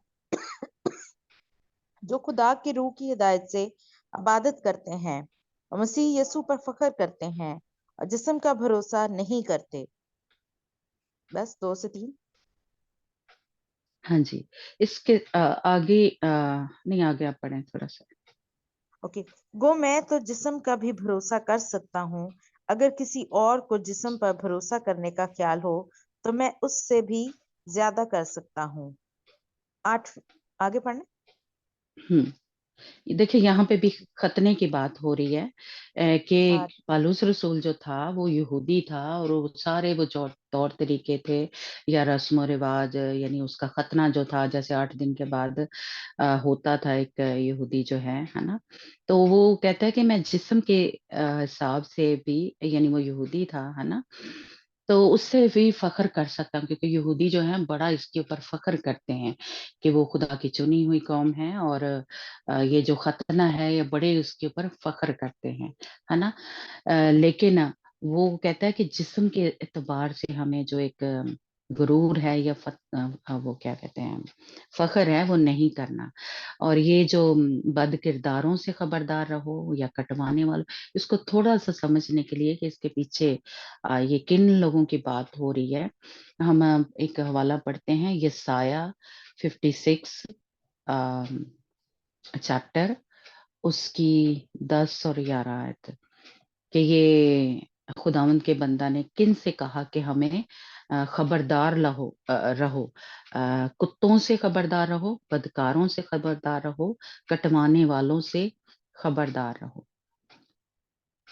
[SPEAKER 2] जो खुदा की रूह की हिदायत से इबादत करते हैं और मसीह यीशु पर फख्र करते हैं और जिस्म का भरोसा नहीं करते। बस 2 से 3।
[SPEAKER 1] हाँ जी, इसके आगे नहीं, आगे आप पढ़ें थोड़ा सा।
[SPEAKER 2] ओके। गो मैं तो जिस्म का भी भरोसा कर सकता हूँ, अगर किसी और को जिस्म पर भरोसा करने का ख्याल हो तो मैं उससे भी ज्यादा कर सकता हूँ। 8, आगे पढ़ना।
[SPEAKER 1] हम्म देखिए, यहाँ पे भी खतने की बात हो रही है कि
[SPEAKER 2] 8।
[SPEAKER 1] पालूस रसूल जो था वो यहूदी था, और वो सारे वो जो तौर तरीके थे या रस्म और रिवाज, यानी उसका खतना जो था, जैसे 8 दिन के बाद होता था एक यहूदी जो है ना। तो वो कहता है कि मैं जिस्म के हिसाब से भी, यानी वो यहूदी था, है ना, तो उससे भी फख्र कर सकता हूँ, क्योंकि यहूदी जो है बड़ा इसके ऊपर फख्र करते हैं कि वो खुदा की चुनी हुई कौम है, और ये जो खतना है ये बड़े उसके ऊपर फख्र करते हैं, है ना। लेकिन वो कहता है कि जिस्म के एतबार से हमें जो एक गुरूर है या वो क्या कहते हैं, फख्र है, वो नहीं करना। और ये जो बद किरदारों से खबरदार रहो या कटवाने वालों, इसको थोड़ा सा समझने के लिए कि इसके पीछे ये किन लोगों की बात हो रही है, हम एक हवाला पढ़ते हैं, यसाया 56 चैप्टर, उसकी 10 और 11 आयत, कि ये खुदावंद के बंदा ने किन से कहा कि हमें खबरदार रहो, कुत्तों से खबरदार रहो, बदकारों से खबरदार रहो, कटवाने वालों से खबरदार रहो।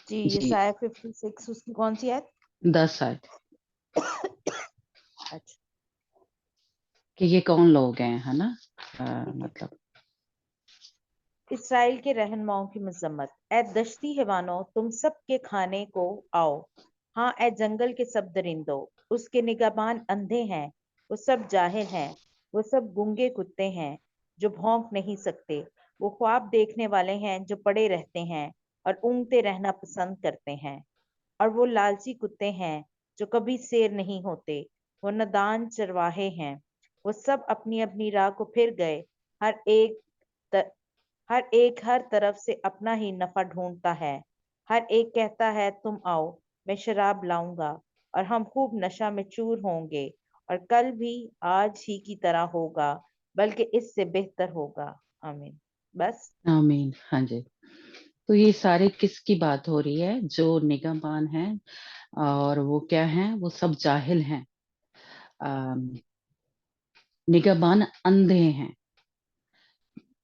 [SPEAKER 2] जी, ये
[SPEAKER 1] जी,
[SPEAKER 2] साया 56 उसकी कौन सी है?
[SPEAKER 1] 10 आयत,
[SPEAKER 2] अच्छा,
[SPEAKER 1] कि ये कौन लोग हैं, है ना।
[SPEAKER 2] ठीक है।
[SPEAKER 1] मतलब
[SPEAKER 2] इसराइल के रहनुमाओं की मजम्मत। ए दश्ती हैवानों, तुम सब के खाने को आओ। हाँ, ए जंगल के सब दरिंदों, उसके निगहबान अंधे हैं, वो सब जाहिल हैं, वो सब गूंगे कुत्ते हैं जो भौंक नहीं सकते। वो ख्वाब देखने वाले हैं जो पड़े रहते हैं और ऊँघते रहना पसंद करते हैं। और वो लालची कुत्ते हैं जो कभी सैर नहीं होते। वो नादान चरवाहे हैं, वो सब अपनी अपनी राह को फिर गए। हर एक हर तरफ से अपना ही नफा ढूंढता है। हर एक कहता है तुम आओ, मैं शराब लाऊंगा और हम खूब नशा में चूर होंगे। और कल भी आज ही की तरह होगा, बल्कि इससे बेहतर होगा। आमीन। बस।
[SPEAKER 1] आमीन, हाँ जी। तो ये सारे किसकी बात हो रही है? जो निगहबान है, और वो क्या है, वो सब जाहिल हैं। अम, निगहबान अंधे हैं,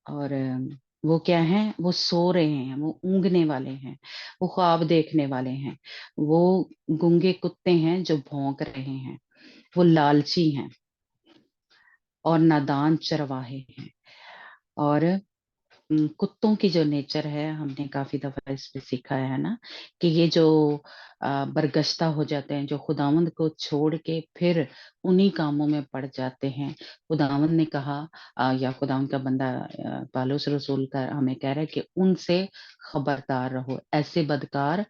[SPEAKER 1] और वो क्या है, वो सो रहे हैं, वो ऊँघने वाले हैं, वो ख्वाब देखने वाले हैं, वो गूंगे कुत्ते हैं जो भौंक रहे हैं, वो लालची हैं, और नादान चरवाहे हैं। और कुत्तों की जो नेचर है, हमने काफी दफा इस पे सीखा है ना, कि ये जो बरगश्ता हो जाते हैं, जो खुदावंद को छोड़ के फिर उन्हीं कामों में पड़ जाते हैं। खुदावंद ने कहा, या खुदावंद का बंदा पालूस रसूल का हमें कह रहा है कि उनसे खबरदार रहो, ऐसे बदकार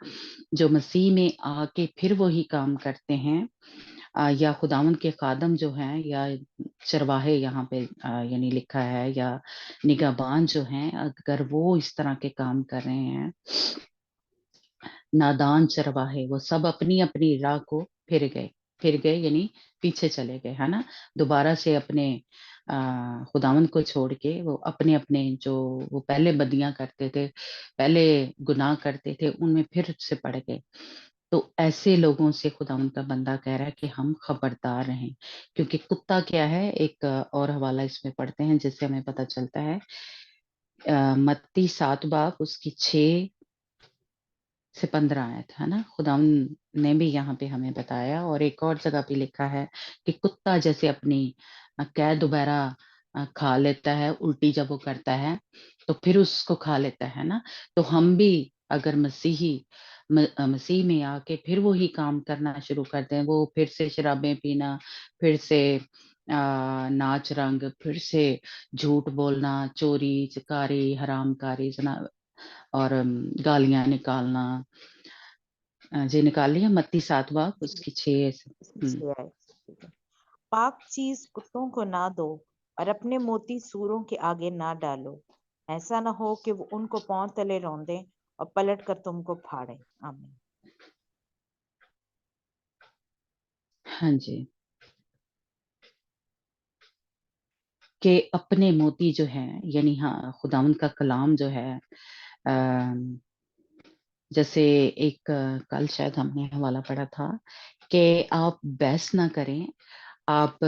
[SPEAKER 1] जो मसीह में आके फिर वही काम करते हैं, या खुदावंद के खादम जो हैं, या चरवाहे यहाँ पे यानी लिखा है, या निगहबान जो हैं, अगर वो इस तरह के काम कर रहे हैं, नादान चरवाहे, वो सब अपनी अपनी राह को फिर गए यानी पीछे चले गए, है ना। दोबारा से अपने खुदावंद को छोड़ के वो अपने अपने जो वो पहले बदियां करते थे, पहले गुनाह करते थे, उनमें फिर से पड़ गए। तो ऐसे लोगों से खुदावंद का बंदा कह रहा है कि हम खबरदार रहें, क्योंकि कुत्ता क्या है, एक और हवाला इसमें पढ़ते हैं जिससे हमें पता चलता है। मत्ती 7 बाब उसकी 6 से 15 आयत, है ना। खुदावंद ने भी यहाँ पे हमें बताया, और एक और जगह पे लिखा है कि कुत्ता जैसे अपनी कै दोबारा खा लेता है, उल्टी जब वो करता है तो फिर उसको खा लेता है ना। तो हम भी अगर मसीह में आके फिर वही काम करना शुरू करते हैं, वो फिर से शराबें पीना, फिर से नाच रंग, फिर से झूठ बोलना, चोरी चकारी, हरामकारी, जना, और गालियां निकालना। जी, निकाल लिया मत्ती 7 बाब
[SPEAKER 2] जी,
[SPEAKER 1] उसकी 6।
[SPEAKER 2] इसकी 6 है। ठीक है। पाक चीज कुत्तों को ना दो और अपने मोती सूरों के आगे ना डालो, ऐसा ना हो कि वो उनको पांव तले रौंदे और पलट कर तुमको फाड़े। आमीन।
[SPEAKER 1] हाँ जी। کہ اپنے موتی جو ہے، یعنی ہاں خداوند کا کلام جو ہے، جیسے ایک کل شاید ہم نے حوالہ پڑھا تھا کہ آپ بحث نہ کریں، آپ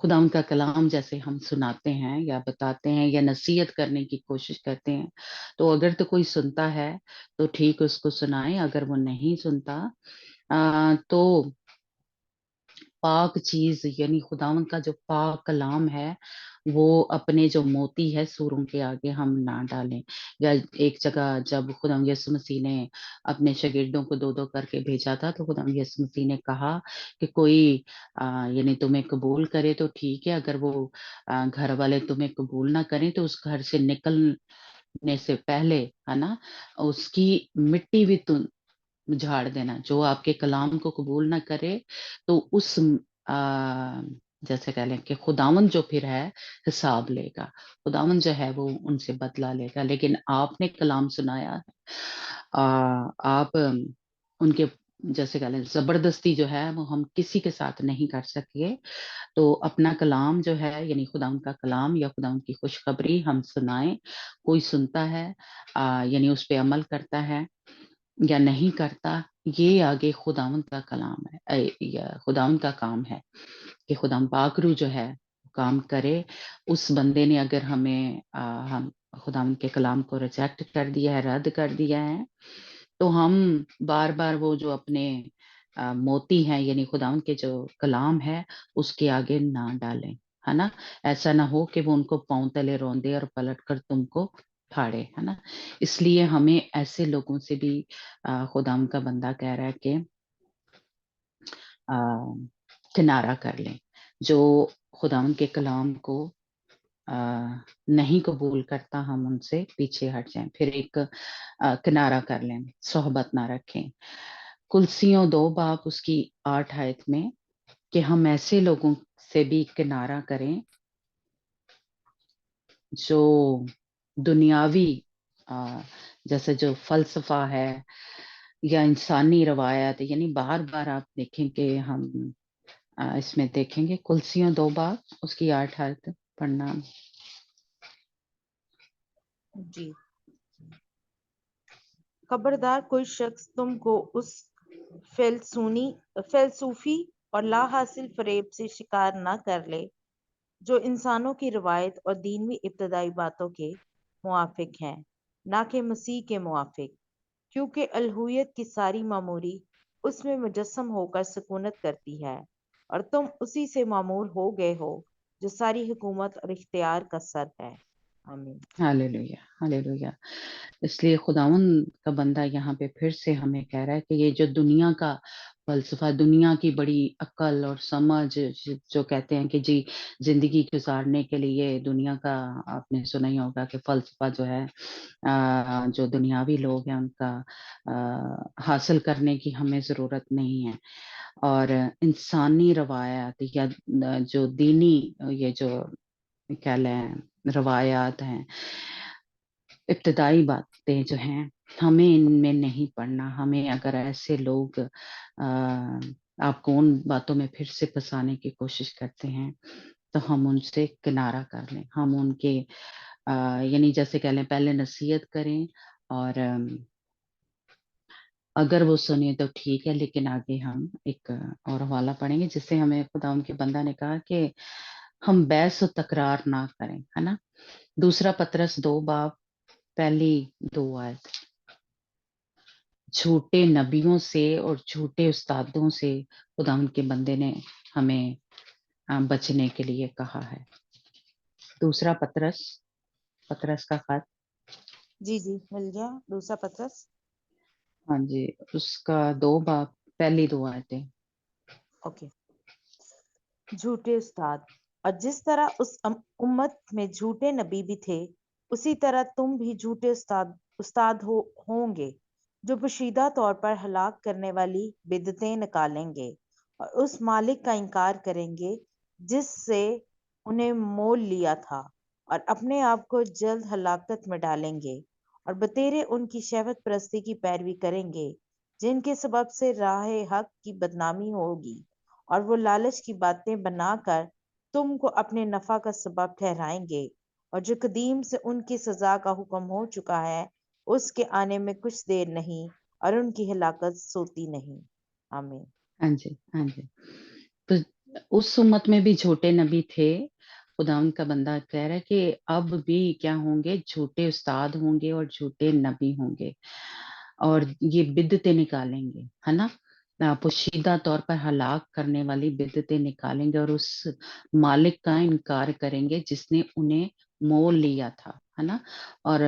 [SPEAKER 1] خداوند کا کلام جیسے ہم سناتے ہیں یا بتاتے ہیں یا نصیحت کرنے کی کوشش کرتے ہیں، تو اگر تو کوئی سنتا ہے تو ٹھیک اس کو سنائیں، اگر وہ نہیں سنتا تو پاک چیز یعنی خداوند کا جو پاک کلام ہے وہ اپنے جو موتی ہے سوروں کے آگے ہم نہ ڈالیں. یا ایک جگہ جب خداوند یسوع مسیح نے اپنے شاگردوں کو 2 کر کے بھیجا تھا تو خداوند یسوع مسیح نے کہا کہ کوئی یعنی تمہیں قبول کرے تو ٹھیک ہے، اگر وہ گھر والے تمہیں قبول نہ کریں تو اس گھر سے نکلنے سے پہلے ہے نا اس کی مٹی بھی جھاڑ دینا. جو آپ کے کلام کو قبول نہ کرے تو اس جیسے کہہ لیں کہ خداوند جو پھر ہے حساب لے گا، خداوند جو ہے وہ ان سے بدلہ لے گا. لیکن آپ نے کلام سنایا ہے، آپ ان کے جیسے کہہ لیں زبردستی جو ہے وہ ہم کسی کے ساتھ نہیں کر سکے. تو اپنا کلام جو ہے یعنی خداوند کا کلام یا خداوند کی خوشخبری ہم سنائیں. کوئی سنتا ہے یعنی اس پہ عمل کرتا ہے یا نہیں کرتا، یہ آگے خداوند کا کلام ہے یا خداوند کا کام ہے کہ خداوند پاک روح جو ہے کام کرے. اس بندے نے اگر ہمیں ہم خداوند کے کلام کو ریجیکٹ کر دیا ہے، رد کر دیا ہے، تو ہم بار بار وہ جو اپنے موتی ہیں یعنی خداوند کے جو کلام ہے اس کے آگے نہ ڈالیں، ہے نا. ایسا نہ ہو کہ وہ ان کو پاؤں تلے روندے اور پلٹ کر تم کو پھاڑے، ہے نا. اس لیے ہمیں ایسے لوگوں سے بھی خداوند کا بندہ کہہ رہا ہے کہ کنارہ کر لیں. جو خداوند کے کلام کو نہیں قبول کرتا ہم ان سے پیچھے ہٹ جائیں، پھر ایک کنارہ کر لیں، صحبت نہ رکھیں. کلسیوں 2 باب اس کی 8 آیت میں کہ ہم ایسے لوگوں سے بھی کنارہ کریں جو دنیاوی جیسے جو فلسفہ ہے یا انسانی روایت، یعنی بار بار آپ دیکھیں کہ ہم اس میں دیکھیں گے کلسیوں 2 باب اس کی 8 آیت پڑھنا.
[SPEAKER 2] جی. خبردار کوئی شخص تم کو اس فلسفی اور لا حاصل فریب سے شکار نہ کر لے جو انسانوں کی روایت اور دینوی ابتدائی باتوں کے موافق ہیں، نہ کہ مسیح کے موافق، کیونکہ الوہیت کی ساری معموری اس میں مجسم ہو کر سکونت کرتی ہے، اور تم اسی سے معمور ہو گئے ہو جو ساری حکومت اور اختیار کا سر ہے. آمین.
[SPEAKER 1] Hallelujah hallelujah. اس لیے خداوند کا بندہ یہاں پہ پھر سے ہمیں کہہ رہا ہے کہ یہ جو دنیا کا فلسفہ، دنیا کی بڑی عقل اور سمجھ جو کہتے ہیں کہ جی زندگی گزارنے کے لیے دنیا کا، آپ نے سنا ہی ہوگا کہ فلسفہ جو ہے جو دنیاوی لوگ ہیں ان کا حاصل کرنے کی ہمیں ضرورت نہیں ہے. اور انسانی روایات یا جو دینی یہ جو کیا لیں روایات ہیں، ابتدائی باتیں جو ہیں، ہمیں ان میں نہیں پڑھنا. ہمیں اگر ایسے لوگ آپ کو ان باتوں میں پھر سے پھنسانے کی کوشش کرتے ہیں تو ہم ان سے کنارہ کر لیں. ہم ان کے یعنی جیسے کہہ لیں پہلے نصیحت کریں، اور اگر وہ سنے تو ٹھیک ہے، لیکن آگے ہم ایک اور حوالہ پڑھیں گے جس سے ہمیں خدا ان کے بندہ نے کہا کہ ہم بحث و تکرار نہ کریں، ہے نا. 2 پطرس 2 باب پہلی 2 آیت. جھوٹے نبیوں سے اور جھوٹے استادوں سے خدا ان کے بندے نے ہمیں بچنے کے لیے کہا ہے. 2 پطرس کا خط،
[SPEAKER 2] جی جی مل گیا. 2 پطرس
[SPEAKER 1] ہاں جی، اس کا 2 باب پہلی 2 آیتیں.
[SPEAKER 2] اوکے. جھوٹے استاد. اور جس طرح اس امت میں جھوٹے نبی بھی تھے، اسی طرح تم بھی جھوٹے استاد ہوں گے جو پوشیدہ طور پر ہلاک کرنے والی بدعتیں نکالیں گے اور اس مالک کا انکار کریں گے جس سے انہیں مول لیا تھا، اور اپنے آپ کو جلد ہلاکت میں ڈالیں گے، اور بتیرے ان کی شہوت پرستی کی پیروی کریں گے جن کے سبب سے راہ حق کی بدنامی ہوگی، اور وہ لالچ کی باتیں بنا کر تم کو اپنے نفع کا سبب ٹھہرائیں گے، اور جو قدیم سے ان کی سزا کا حکم ہو چکا ہے اس کے آنے میں کچھ دیر نہیں، اور ان کی ہلاکت سوتی نہیں۔ آمین۔
[SPEAKER 1] ہاں جی، ہاں جی۔ تو اس امت میں بھی جھوٹے نبی تھے۔ خدا ان کا بندہ کہہ رہا ہے کہ اب بھی کیا ہوں گے، جھوٹے استاد ہوں گے اور جھوٹے نبی ہوں گے، اور یہ بدعتیں نکالیں گے، ہے نا، پوشیدہ طور پر ہلاک کرنے والی بدعتیں نکالیں گے، اور اس مالک کا انکار کریں گے جس نے انہیں مول لیا تھا، ہے نا، اور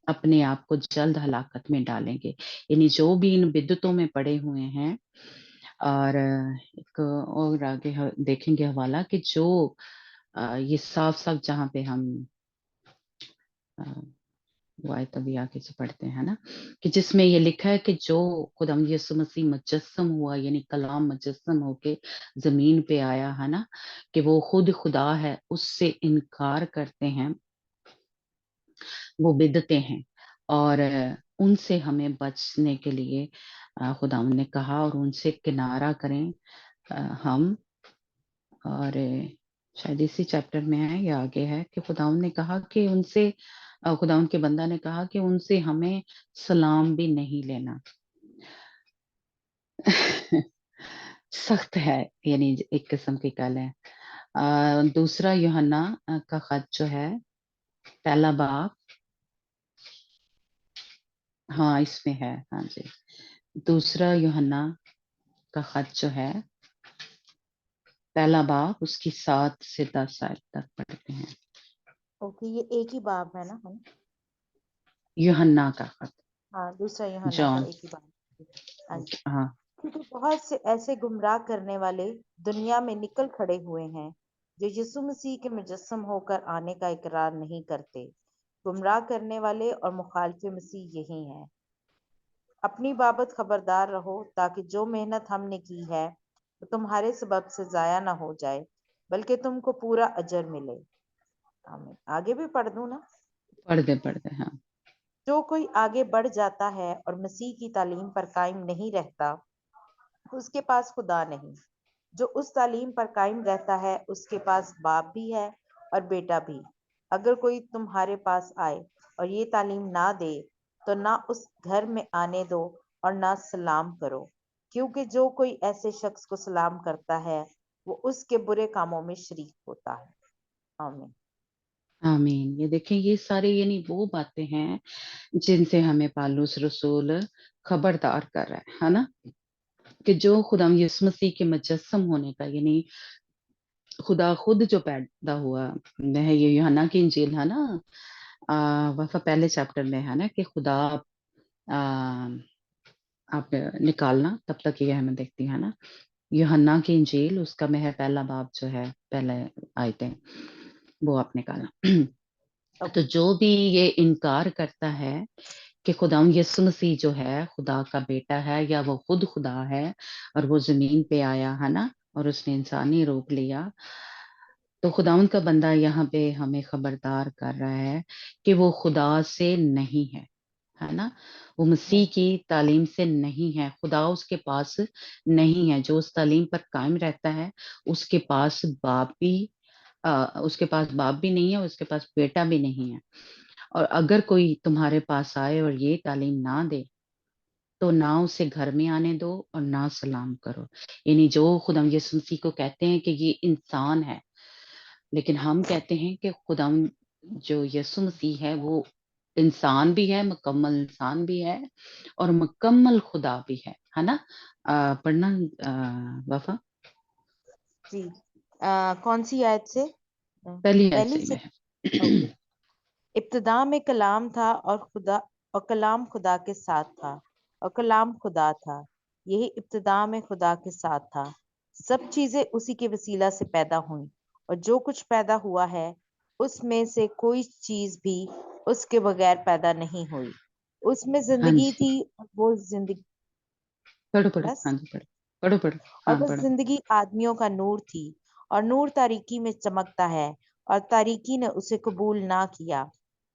[SPEAKER 1] اپنے آپ کو جلد ہلاکت میں ڈالیں گے۔ یعنی جو بھی ان بدعتوں میں پڑے ہوئے ہیں، اور ایک اور آگے دیکھیں گے حوالہ کہ جو یہ صاف صاف جہاں پہ ہم وہ آیت ابھی آگے سے پڑھتے ہیں نا، کہ جس میں یہ لکھا ہے کہ جو خدا یسوع مسیح مجسم ہوا، یعنی کلام مجسم ہو کے زمین پہ آیا ہے نا، کہ وہ خود خدا ہے، اس سے انکار کرتے ہیں، وہ بدعتیں ہیں، اور ان سے ہمیں بچنے کے لیے خدا نے کہا، اور ان سے کنارہ کریں ہم، اور شاید اسی چیپٹر میں ہے یا آگے ہے کہ خدا نے کہا کہ ان سے، خدا ان کے بندہ نے کہا کہ ان سے ہمیں سلام بھی نہیں لینا۔ سخت ہے، یعنی ایک قسم کی گل ہے۔ دوسرا یوحنا کا خط جو ہے، پہلا باب، ہاں اس میں ہے، ہاں جی، دوسرا یوحنا کا خط جو ہے، پہلا باب، اس کی 7 سے 10 آیت تک پڑھتے ہیں۔
[SPEAKER 2] اوکے، یہ ایک ہی باب ہے نا؟
[SPEAKER 1] یوحنا کا خط،
[SPEAKER 2] ہاں، دوسرا یوحنا کا
[SPEAKER 1] جان،
[SPEAKER 2] ایک ہی باب۔ ہاں جی۔
[SPEAKER 1] ہاں
[SPEAKER 2] کیونکہ بہت سے ایسے گمراہ کرنے والے دنیا میں نکل کھڑے ہوئے ہیں جو یسوع مسیح کے مجسم ہو کر آنے کا اقرار نہیں کرتے۔ گمراہ کرنے والے اور مخالف مسیح یہی ہیں۔ اپنی بابت خبردار رہو، تاکہ جو محنت ہم نے کی ہے وہ تمہارے سبب سے ضائع نہ ہو جائے، بلکہ تم کو پورا اجر ملے۔ آمین۔ آگے بھی پڑھ دوں نا؟
[SPEAKER 1] پڑھ دے ہاں۔
[SPEAKER 2] جو کوئی آگے بڑھ جاتا ہے اور مسیح کی تعلیم پر قائم نہیں رہتا، اس کے پاس خدا نہیں۔ جو اس تعلیم پر قائم رہتا ہے اس کے پاس باپ بھی ہے اور بیٹا بھی۔ اگر کوئی تمہارے پاس آئے اور یہ تعلیم نہ دے تو نہ اس گھر میں آنے دو اور نہ سلام کرو، کیونکہ جو کوئی ایسے شخص کو سلام کرتا ہے وہ اس کے برے کاموں میں شریک ہوتا ہے۔ آمین۔
[SPEAKER 1] آمین۔ یہ دیکھیں، یہ سارے یعنی وہ باتیں ہیں جن سے ہمیں پالوس رسول خبردار کر رہا ہے نا، کہ جو خدا یسوع مسیح کے مجسم ہونے کا، یعنی خدا خود جو پیدا ہوا ہے، یہ یوحنا کی انجیل ہے نا، وفا پہلے چیپٹر میں ہے نا، کہ خدا آپ نکالنا تب تک یہ ہمیں دیکھتی ہے نا، یوحنا کی انجیل اس کا مہر پہلا باب جو ہے، پہلے آیتیں وہ آپ نکالنا۔ تو
[SPEAKER 2] اوکے۔
[SPEAKER 1] جو بھی یہ انکار کرتا ہے کہ خدا یسوع مسیح جو ہے خدا کا بیٹا ہے، یا وہ خود خدا ہے اور وہ زمین پہ آیا ہے نا، اور اس نے انسانی روپ لیا، تو خداوند کا بندہ یہاں پہ ہمیں خبردار کر رہا ہے کہ وہ خدا سے نہیں ہے نا، وہ مسیح کی تعلیم سے نہیں ہے، خدا اس کے پاس نہیں ہے۔ جو اس تعلیم پر قائم رہتا ہے اس کے پاس باپ بھی اس کے پاس باپ بھی نہیں ہے، اس کے پاس بیٹا بھی نہیں ہے۔ اور اگر کوئی تمہارے پاس آئے اور یہ تعلیم نہ دے تو نہ اسے گھر میں آنے دو اور نہ سلام کرو۔ یعنی جو خدا یسوع مسیح کو کہتے ہیں کہ یہ انسان ہے، لیکن ہم کہتے ہیں کہ خدا جو یسوع مسیح ہے وہ انسان بھی ہے، مکمل انسان بھی ہے اور مکمل خدا بھی ہے نا۔ پڑھنا وفا،
[SPEAKER 2] جی، کون سی آیت سے؟
[SPEAKER 1] پہلی آیت
[SPEAKER 2] پہلی
[SPEAKER 1] سے
[SPEAKER 2] سے۔
[SPEAKER 1] میں ہے۔
[SPEAKER 2] اوکے۔ ابتدا میں کلام تھا اور کلام خدا کے ساتھ تھا اور کلام خدا تھا۔ یہی ابتدا میں خدا کے ساتھ تھا۔ سب چیزیں اسی کے وسیلہ سے پیدا ہوئیں، اور جو کچھ پیدا ہوا ہے اس میں سے کوئی چیز بھی اس کے بغیر پیدا نہیں ہوئی۔ اس میں
[SPEAKER 1] ہاں
[SPEAKER 2] زندگی
[SPEAKER 1] جی،
[SPEAKER 2] تھی اور وہ زندگی
[SPEAKER 1] پڑھو
[SPEAKER 2] بس
[SPEAKER 1] ہاں جی، پڑھو
[SPEAKER 2] اور
[SPEAKER 1] ہاں
[SPEAKER 2] وہ
[SPEAKER 1] پڑھو۔
[SPEAKER 2] زندگی آدمیوں کا نور تھی، اور نور تاریکی میں چمکتا ہے اور تاریکی نے اسے قبول نہ کیا۔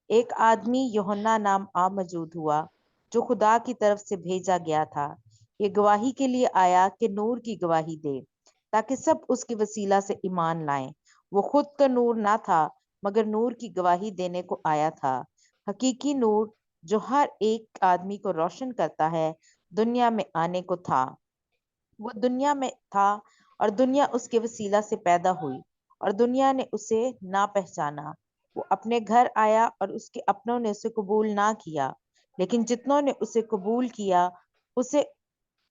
[SPEAKER 2] ایک آدمی یوحنا نام موجود ہوا جو خدا کی طرف سے بھیجا گیا تھا۔ یہ گواہی کے لیے آیا کہ نور کی گواہی دے، تاکہ سب اس کے وسیلہ سے ایمان لائیں۔ وہ خود تو نور نہ تھا مگر نور کی گواہی دینے کو آیا تھا۔ حقیقی نور جو ہر ایک آدمی کو روشن کرتا ہے دنیا میں آنے کو تھا۔ وہ دنیا میں تھا اور دنیا اس کے وسیلہ سے پیدا ہوئی اور دنیا نے اسے نہ پہچانا۔ وہ اپنے گھر آیا اور اس کے اپنوں نے اسے قبول نہ کیا، لیکن جتنوں نے اسے قبول کیا اسے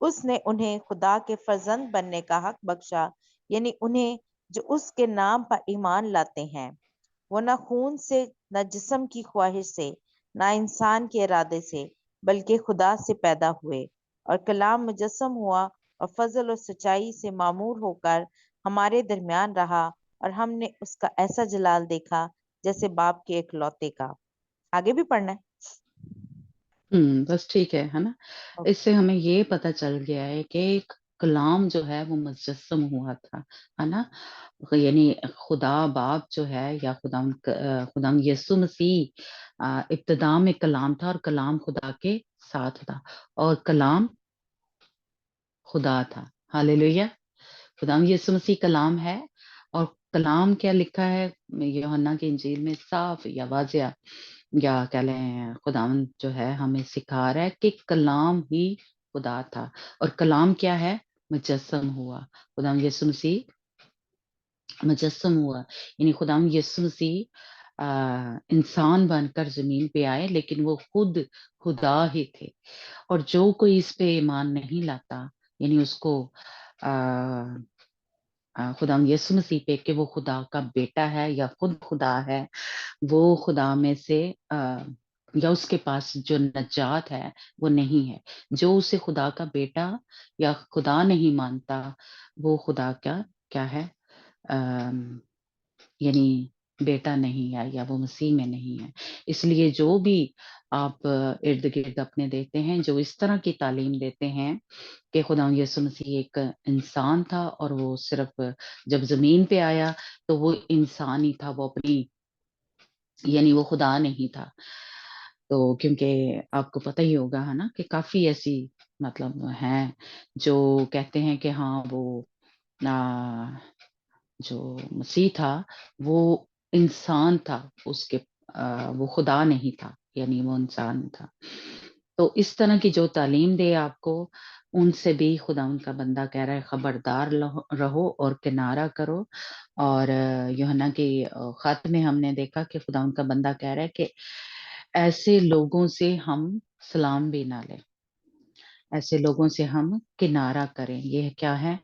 [SPEAKER 2] اس نے انہیں خدا کے فرزند بننے کا حق بخشا، یعنی انہیں جو اس کے نام پر ایمان لاتے ہیں۔ وہ نہ خون سے، نہ جسم کی خواہش سے، نہ انسان کے ارادے سے، بلکہ خدا سے پیدا ہوئے۔ اور کلام مجسم ہوا اور فضل اور سچائی سے معمور ہو کر ہمارے درمیان رہا، اور ہم نے اس کا ایسا جلال دیکھا جیسے باپ کے اکلوتے کا۔ آگے بھی پڑھنا ہے؟
[SPEAKER 1] بس ٹھیک ہے نا۔ اس سے ہمیں یہ پتا چل گیا ہے کہ کلام جو ہے وہ مجسم ہوا تھا، ہے نا، یعنی خدا باپ جو ہے یا خدا یسوع مسیح ابتدا میں کلام تھا اور کلام خدا کے ساتھ تھا اور کلام خدا تھا۔ ہاللیلویہ! خدا یسوع مسیح کلام ہے، اور کلام کیا لکھا ہے یوحنا کی انجیل میں صاف یا واضح، یا کہہ لیں خداوند جو ہے ہمیں سکھا رہا ہے کہ کلام ہی خدا تھا، اور کلام کیا ہے؟ مجسم ہوا۔ خداوند یسوع مسیح مجسم ہوا، یعنی خداوند یسوع مسیح انسان بن کر زمین پہ آئے، لیکن وہ خود خدا ہی تھے۔ اور جو کوئی اس پہ ایمان نہیں لاتا، یعنی اس کو خداوند یسوع مسیح پہ کہ وہ خدا کا بیٹا ہے یا خود خدا ہے، وہ خدا میں سے یا اس کے پاس جو نجات ہے وہ نہیں ہے۔ جو اسے خدا کا بیٹا یا خدا نہیں مانتا، وہ خدا کا کیا ہے؟ یعنی بیٹا نہیں ہے یا وہ مسیح میں نہیں ہے۔ اس لیے جو بھی آپ ارد گرد اپنے دیتے ہیں، جو اس طرح کی تعلیم دیتے ہیں کہ خدا یسوع مسیح ایک انسان تھا اور وہ صرف جب زمین پہ آیا تو وہ انسان ہی تھا، وہ اپنی یعنی وہ خدا نہیں تھا، تو کیونکہ آپ کو پتہ ہی ہوگا ہے نا کہ کافی ایسی مطلب ہیں جو کہتے ہیں کہ ہاں وہ جو مسیح تھا وہ انسان تھا، اس کے وہ خدا نہیں تھا، یعنی وہ انسان تھا۔ تو اس طرح کی جو تعلیم دے آپ کو، ان سے بھی خدا ان کا بندہ کہہ رہا ہے خبردار رہو اور کنارہ کرو۔ اور یوحنا کی خط میں ہم نے دیکھا کہ خدا ان کا بندہ کہہ رہا ہے کہ ایسے لوگوں سے ہم سلام بھی نہ لیں، ایسے لوگوں سے ہم کنارہ کریں۔ یہ کیا ہے؟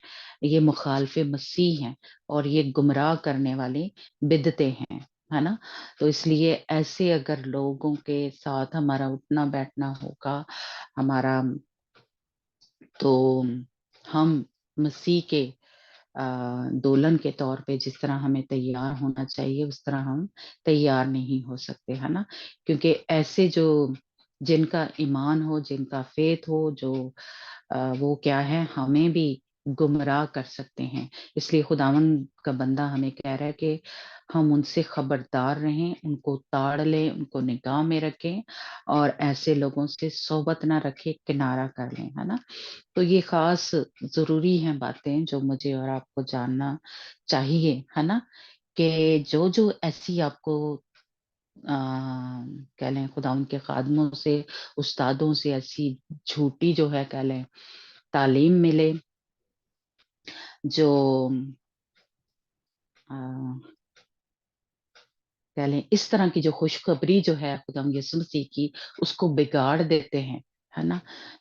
[SPEAKER 1] یہ مخالف مسیح ہیں اور یہ گمراہ کرنے والے بدعتیں ہیں، ہے نا۔ تو اس لیے ایسے اگر لوگوں کے ساتھ ہمارا اٹھنا بیٹھنا ہوگا ہمارا، تو ہم مسیح کے دولن کے طور پہ جس طرح ہمیں تیار ہونا چاہیے اس طرح ہم تیار نہیں ہو سکتے، ہے نا۔ کیونکہ ایسے جو جن کا ایمان ہو، جن کا فیتھ ہو، جو وہ کیا ہے ہمیں بھی گمراہ کر سکتے ہیں۔ اس لیے خداوند کا بندہ ہمیں کہہ رہا ہے کہ ہم ان سے خبردار رہیں، ان کو تاڑ لیں، ان کو نگاہ میں رکھیں اور ایسے لوگوں سے صحبت نہ رکھیں، کنارہ کر لیں، ہے نا۔ تو یہ خاص ضروری ہیں باتیں جو مجھے اور آپ کو جاننا چاہیے، ہے نا، کہ جو ایسی آپ کو کہہ لیں خدا ان کے خادموں سے، استادوں سے ایسی جھوٹی جو ہے کہہ لیں تعلیم ملے، جو کہہ لیں اس طرح کی جو خوشخبری جو ہے خدا یسوع مسیح کی اس کو بگاڑ دیتے ہیں، ہے نا۔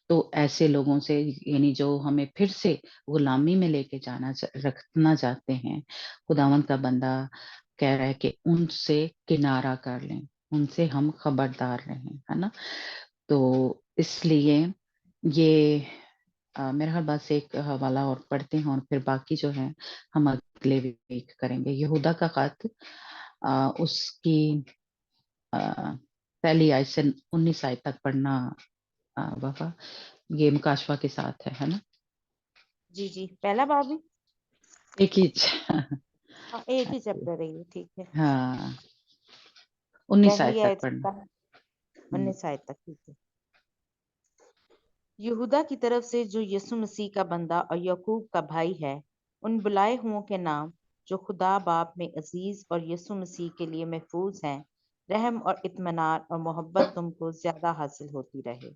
[SPEAKER 1] تو ایسے لوگوں سے یعنی جو ہمیں پھر سے غلامی میں لے کے رکھنا چاہتے ہیں، خداوند کا بندہ کہہ رہا ہے کہ ان سے کنارہ کر لیں، ان سے ہم خبردار رہیں، ہے نا۔ تو اس لیے یہ میرے خیال بس ایک حوالہ اور پڑھتے ہیں اور پھر باقی جو ہے ہم اگلے ویک کریں گے۔ یہودا کا خط اس کی پہلی آیت سے 19 آیت تک پڑھنا وفا، یہ مکاشفہ کے ساتھ ہے نا۔
[SPEAKER 2] جی جی، پہلا باب بھی
[SPEAKER 1] ایک ہی
[SPEAKER 2] ایک ہی چیپٹر ہے یہ، ٹھیک ہے۔
[SPEAKER 1] ہاں 19
[SPEAKER 2] پہلی
[SPEAKER 1] آیت تک
[SPEAKER 2] آیت
[SPEAKER 1] پڑھنا۔
[SPEAKER 2] 19 آیت تک، ٹھیک ہے۔ یہودا کی طرف سے جو یسوع مسیح کا بندہ اور یعقوب کا بھائی ہے، ان بلائے ہوں کے نام जो खुदा बाप में अजीज और यीशु मसीह के लिए महफूज हैं, रहम और इत्मीनान और मोहब्बत तुमको ज्यादा हासिल होती रहे।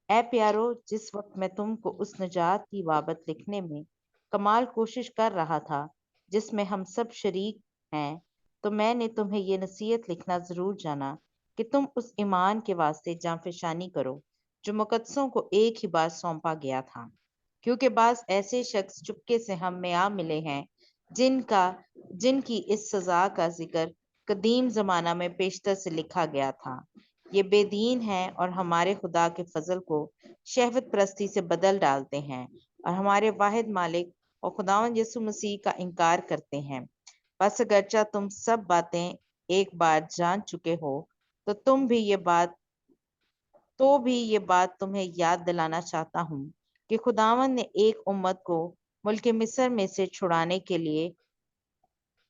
[SPEAKER 2] ऐ प्यारो, जिस वक्त मैं तुमको उस निजात की बाबत लिखने में कमाल कोशिश कर रहा था जिसमें हम सब शरीक हैं, तो मैंने तुम्हें ये नसीहत लिखना जरूर जाना कि तुम उस ईमान के वास्ते जांफशानी करो जो मुकद्दसों को एक ही बार सौंपा गया था, क्योंकि बास ऐसे शख्स चुपके से हम में आ मिले हैं जिनकी इस सजा का जिक्र कदीम जमाना में पेशतर से लिखा गया था। ये बेदीन हैं और हमारे खुदा के फजल को शहवत परस्ती से बदल डालते हैं और हमारे वाहिद मालिक और खुदावंद यीशु मसीह का इनकार करते हैं। बस अगरचा तुम सब बातें एक बार जान चुके हो, तो भी ये बात तुम्हें याद दिलाना चाहता हूँ कि खुदावंद ने एक उम्मत को मुल्क मिस्र में से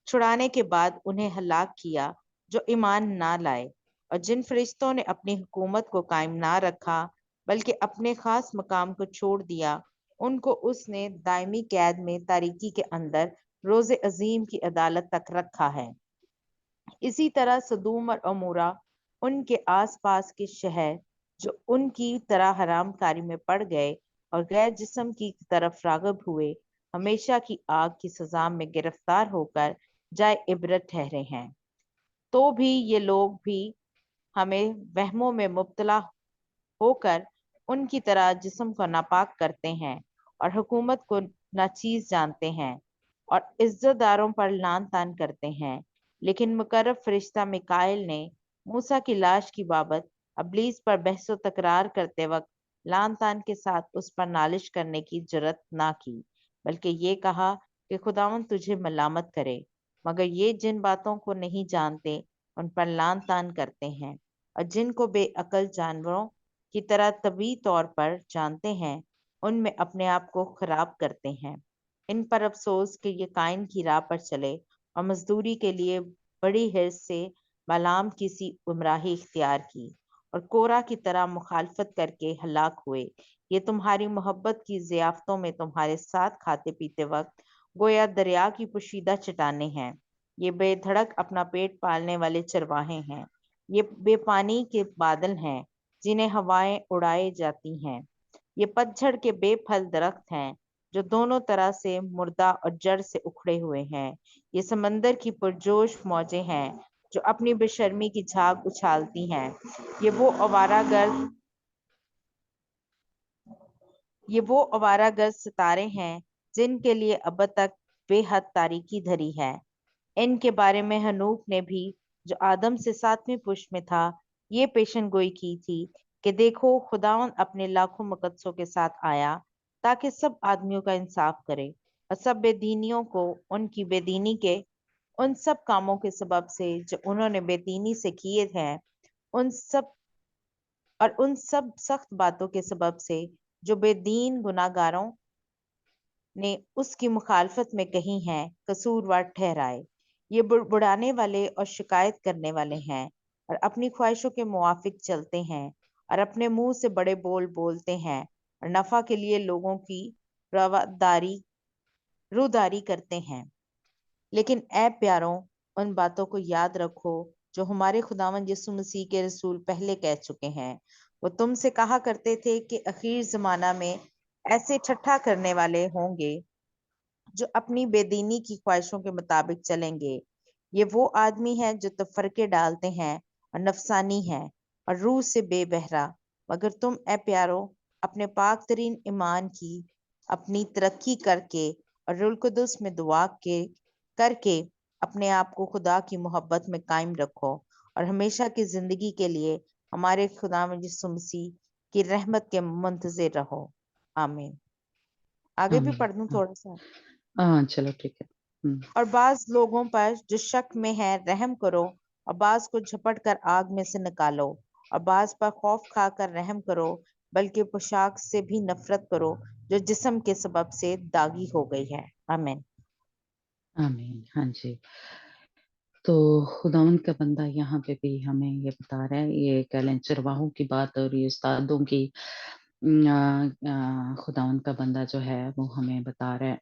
[SPEAKER 2] छुड़ाने के बाद उन्हें हलाक किया जो ईमान ना लाए, और जिन फरिश्तों ने अपनी हुकूमत को कायम ना रखा बल्कि अपने खास मकाम को छोड़ दिया, उनको उसने दायमी कैद में तारीकी के अंदर रोजे अजीम की अदालत तक रखा है। इसी तरह सदूम और अमूरा, उनके आसपास के शहर जो उनकी तरह हराम कारी में पड़ गए और गैर जिस्म की तरफ रागब हुए, हमेशा की आग की सजा में गिरफ्तार होकर जाए इबरत ठहरे हैं। तो भी ये लोग भी हमें वहमों में मुब्तला होकर उनकी तरह जिस्म को नापाक करते हैं और हुकूमत को नाचीज जानते हैं और इज्जतदारों पर लान तान करते हैं। लेकिन मुकर्रब फरिश्ता मिकाइल ने मूसा की लाश की बाबत अबलीस पर बहसो तकरार करते वक्त लान तान के साथ उस पर नालिश करने की जरत ना की, बल्कि ये कहा कि खुदावंद तुझे मलामत करे। मगर ये जिन बातों को नहीं जानते उन पर लान तान करते हैं, और जिनको बेअकल जानवरों की तरह तबी तौर पर जानते हैं, उनमें अपने आप को खराब करते हैं। इन पर अफसोस कि ये काइन की राह पर चले और मजदूरी के लिए बड़ी हिर्स से बालाम की सी गुमराही इख्तियार की और कोरा की तरह मुखालफत करके हलाक हुए। ये तुम्हारी मोहब्बत की जियाफ्तों में तुम्हारे साथ खाते पीते वक्त गोया दरिया की पोशीदा चट्टाने हैं। ये बेधड़क अपना पेट पालने वाले चरवाहे हैं। ये बेपानी के बादल हैं जिन्हें हवाएं उड़ाए जाती हैं। ये पतझड़ के बेफल दरख्त हैं जो दोनों तरह से मुर्दा और जड़ से उखड़े हुए हैं। ये समंदर की पुरजोश मौजें हैं जो अपनी बेशर्मी की झाग उछालती हैं। ये वो आवारागर्द ये वो आवारागर्द सितारे हैं जिनके लिए अब तक बेहद तारीकी धरी है। इनके बारे में हनूक ने भी, जो आदम से 7वीं पुष्ट में था, ये पेशन गोई की थी कि देखो, खुदावंद अपने लाखों मुकद्दसों के साथ आया ताकि सब आदमियों का इंसाफ करे और सब बेदीनियों को उनकी बेदीनी के उन सब कामों के सबब से जो उन्होंने बेदीनी से किए हैं, उन सब सख्त बातों के सबब से जो बेदीन गुनाहगारों ने उसकी मुखालफत में कही हैं, कसूरवार ठहराए। ये बुड़ाने वाले और शिकायत करने वाले हैं और अपनी ख्वाहिशों के मुआफिक चलते हैं और अपने मुंह से बड़े बोल बोलते हैं और नफा के लिए लोगों की रवादारी रूदारी करते हैं। लेकिन ऐ प्यारों, उन बातों को याद रखो जो हमारे खुदावंद यीशु मसीह के रसूल पहले कह चुके हैं। वो तुमसे कहा करते थे कि आखिर जमाना में ऐसे ठट्ठा करने वाले होंगे जो अपनी बेदीनी की ख्वाहिशों के मुताबिक चलेंगे। ये वो आदमी है जो तफरके डालते हैं और नफसानी है और रूह से बेबहरा। मगर तुम ए प्यारो, अपने पाक तरीन ईमान की अपनी तरक्की करके और रुल कुदस में दुआ के करके अपने आप को खुदा की मोहब्बत में कायम रखो और हमेशा की जिंदगी के लिए हमारे खुदा यीशु मसीह की रहमत के मुंतजिर रहो। आमीन। आगे भी
[SPEAKER 1] आमीन।
[SPEAKER 2] पढ़ दूं
[SPEAKER 1] हाँ
[SPEAKER 2] थोड़ा सा।
[SPEAKER 1] हाँ, चलो ठीक है।
[SPEAKER 2] और बाज लोगों पर जो शक में है रहम करो, और बाज को झपट कर आग में से निकालो, और बाज पर खौफ खाकर रहम करो, बल्कि पोशाक से भी नफरत करो जो जिस्म के सबब से दागी हो गई है। आमीन।
[SPEAKER 1] आमीन। हाँ जी। तो खुदावंद का बंदा यहाँ पे भी हमें ये बता रहा है, ये कह लें चरवाहों की बात और ये उस्तादों की। खुदावंद का बंदा जो है वो हमें बता रहा है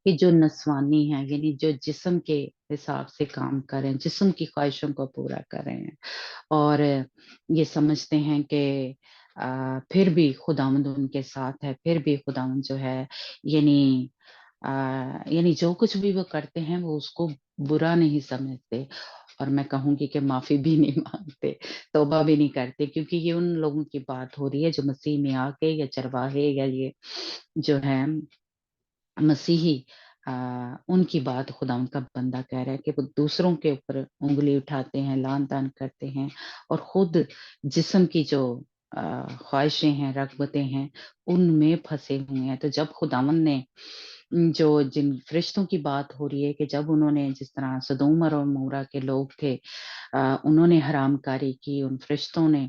[SPEAKER 1] कि जो नस्वानी है, यानी जो जिस्म के हिसाब से काम कर रहे हैं, जिस्म की ख्वाहिशों को पूरा कर रहे हैं, और ये समझते हैं कि फिर भी खुदावंद उनके साथ है, फिर भी खुदावंद जो है, यानी यानी जो कुछ भी वो करते हैं वो उसको बुरा नहीं समझते, और मैं कहूँगी कि माफी भी नहीं मांगते, तौबा भी नहीं करते, क्योंकि ये उन लोगों की बात हो रही है जो मसीह में आके, या चरवाहे, या ये जो है मसीही, उनकी बात खुदा उनका बंदा कह रहा है कि वो दूसरों के ऊपर उंगली उठाते हैं, लान तान करते हैं, और खुद जिस्म की जो ख्वाहिशें हैं, रगबतें हैं, उनमें फंसे हुए हैं। तो जब खुदावन ने जो जिन फरिश्तों की बात हो रही है कि जब उन्होंने, जिस तरह सदोम और मोरा के लोग थे, उन्होंने हरामकारी की, उन फरिश्तों ने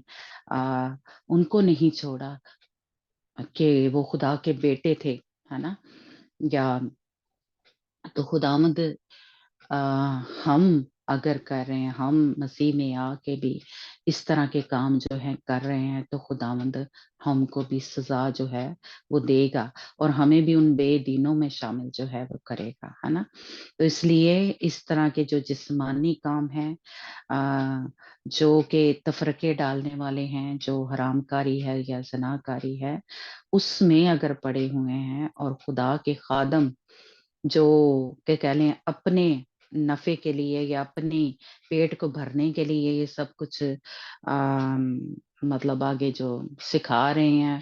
[SPEAKER 1] उनको नहीं छोड़ा कि वो खुदा के बेटे थे, है ना, या तो खुदावंद अ, हम अगर कर रहे हैं, हम मसीह में आके भी इस तरह के काम जो है कर रहे हैं, तो खुदावंद हमको भी सजा जो है वो देगा, और हमें भी उन बेदीनों में शामिल जो है वो करेगा, है ना। तो इसलिए इस तरह के जो जिस्मानी काम हैं, जो कि तफरके डालने वाले हैं, जो हरामकारी है या जनाकारी है, उसमें अगर पड़े हुए हैं, और खुदा के खादम जो क्या कह लें अपने नफे के लिए या अपनी पेट को भरने के लिए ये सब कुछ मतलब आगे जो सिखा रहे हैं,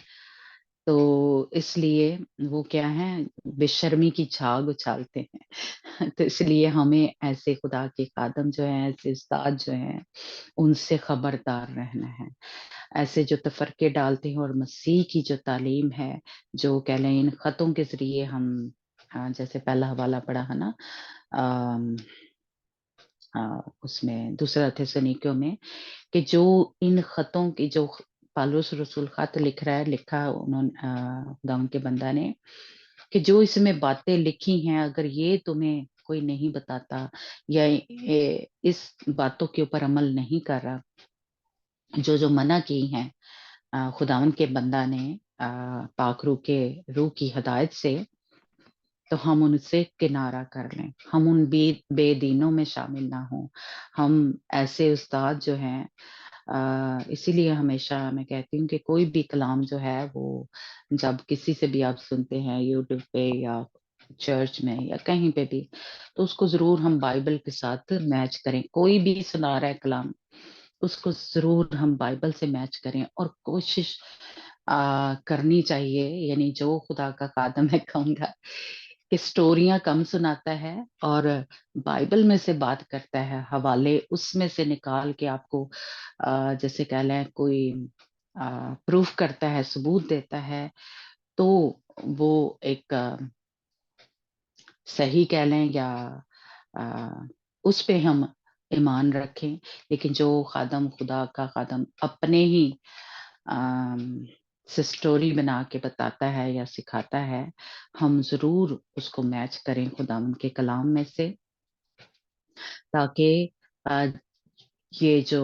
[SPEAKER 1] तो इसलिए वो क्या है, बेशर्मी की झाग उछालते हैं। तो इसलिए हमें ऐसे खुदा के खादम जो हैं, ऐसे उस्ताद जो हैं, उनसे खबरदार रहना है। ऐसे जो तफरके डालते हैं, और मसीह की जो तालीम है, जो कह लें इन खतों के जरिए हम, जैसे पहला हवाला पढ़ा है ना, अम, उसमें दूसरा थिस्सलुनीकियों में, कि जो इन खतों की जो पौलुस रसूल खत लिख रहा है, लिखा उन्होंने खुदा के बंदा ने, कि जो इसमें बातें लिखी हैं, अगर ये तुम्हें कोई नहीं बताता, या इस बातों के ऊपर अमल नहीं कर रहा, जो जो मना की हैं खुदावन के बंदा ने पाक रूह की हदायत से, तो हम उनसे किनारा कर लें, हम उन बेदीनों में शामिल ना हों। हम ऐसे उस्ताद जो हैं, इसीलिए हमेशा मैं कहती हूँ कि कोई भी कलाम जो है वो, जब किसी से भी आप सुनते हैं यूट्यूब पे या चर्च में या कहीं पे भी, तो उसको जरूर हम बाइबल के साथ मैच करें। कोई भी सुना रहा है कलाम, उसको जरूर हम बाइबल से मैच करें, और कोशिश करनी चाहिए, यानी जो खुदा का खादम है, कहूँगा कि स्टोरियां कम सुनाता है, और बाइबल में से बात करता है, हवाले उसमें से निकाल के आपको जैसे कह लें कोई प्रूफ करता है, सबूत देता है, तो वो एक सही कह लें, या उस पे हम ईमान रखें। लेकिन जो खादम, खुदा का खादम अपने ही अम, से स्टोरी बना के बताता है या सिखाता है, हम जरूर उसको मैच करें खुदावंद के कलाम में से, ताकि अ, ये जो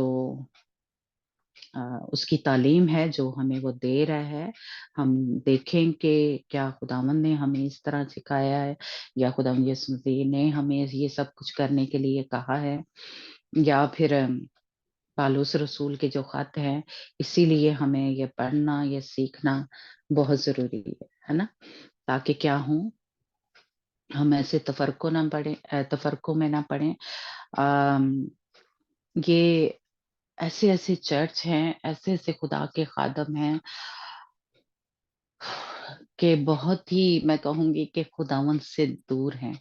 [SPEAKER 1] उसकी तालीम है जो हमें वो दे रहा है, हम देखें कि क्या खुदावंद ने हमें इस तरह सिखाया है, या खुदावंद यीशु मसीह ने हमें ये सब कुछ करने के लिए कहा है, या फिर पालूस रसूल के जो खत हैं, इसीलिए हमें ये पढ़ना, ये सीखना बहुत जरूरी है ना, ताकि क्या हो, हम ऐसे तफरको ना पढ़े, तफरको में ना पढ़े। अम, ये ऐसे ऐसे चर्च हैं, ऐसे ऐसे खुदा के खादम हैं, कि बहुत ही मैं कहूंगी कि खुदावंद से दूर हैं।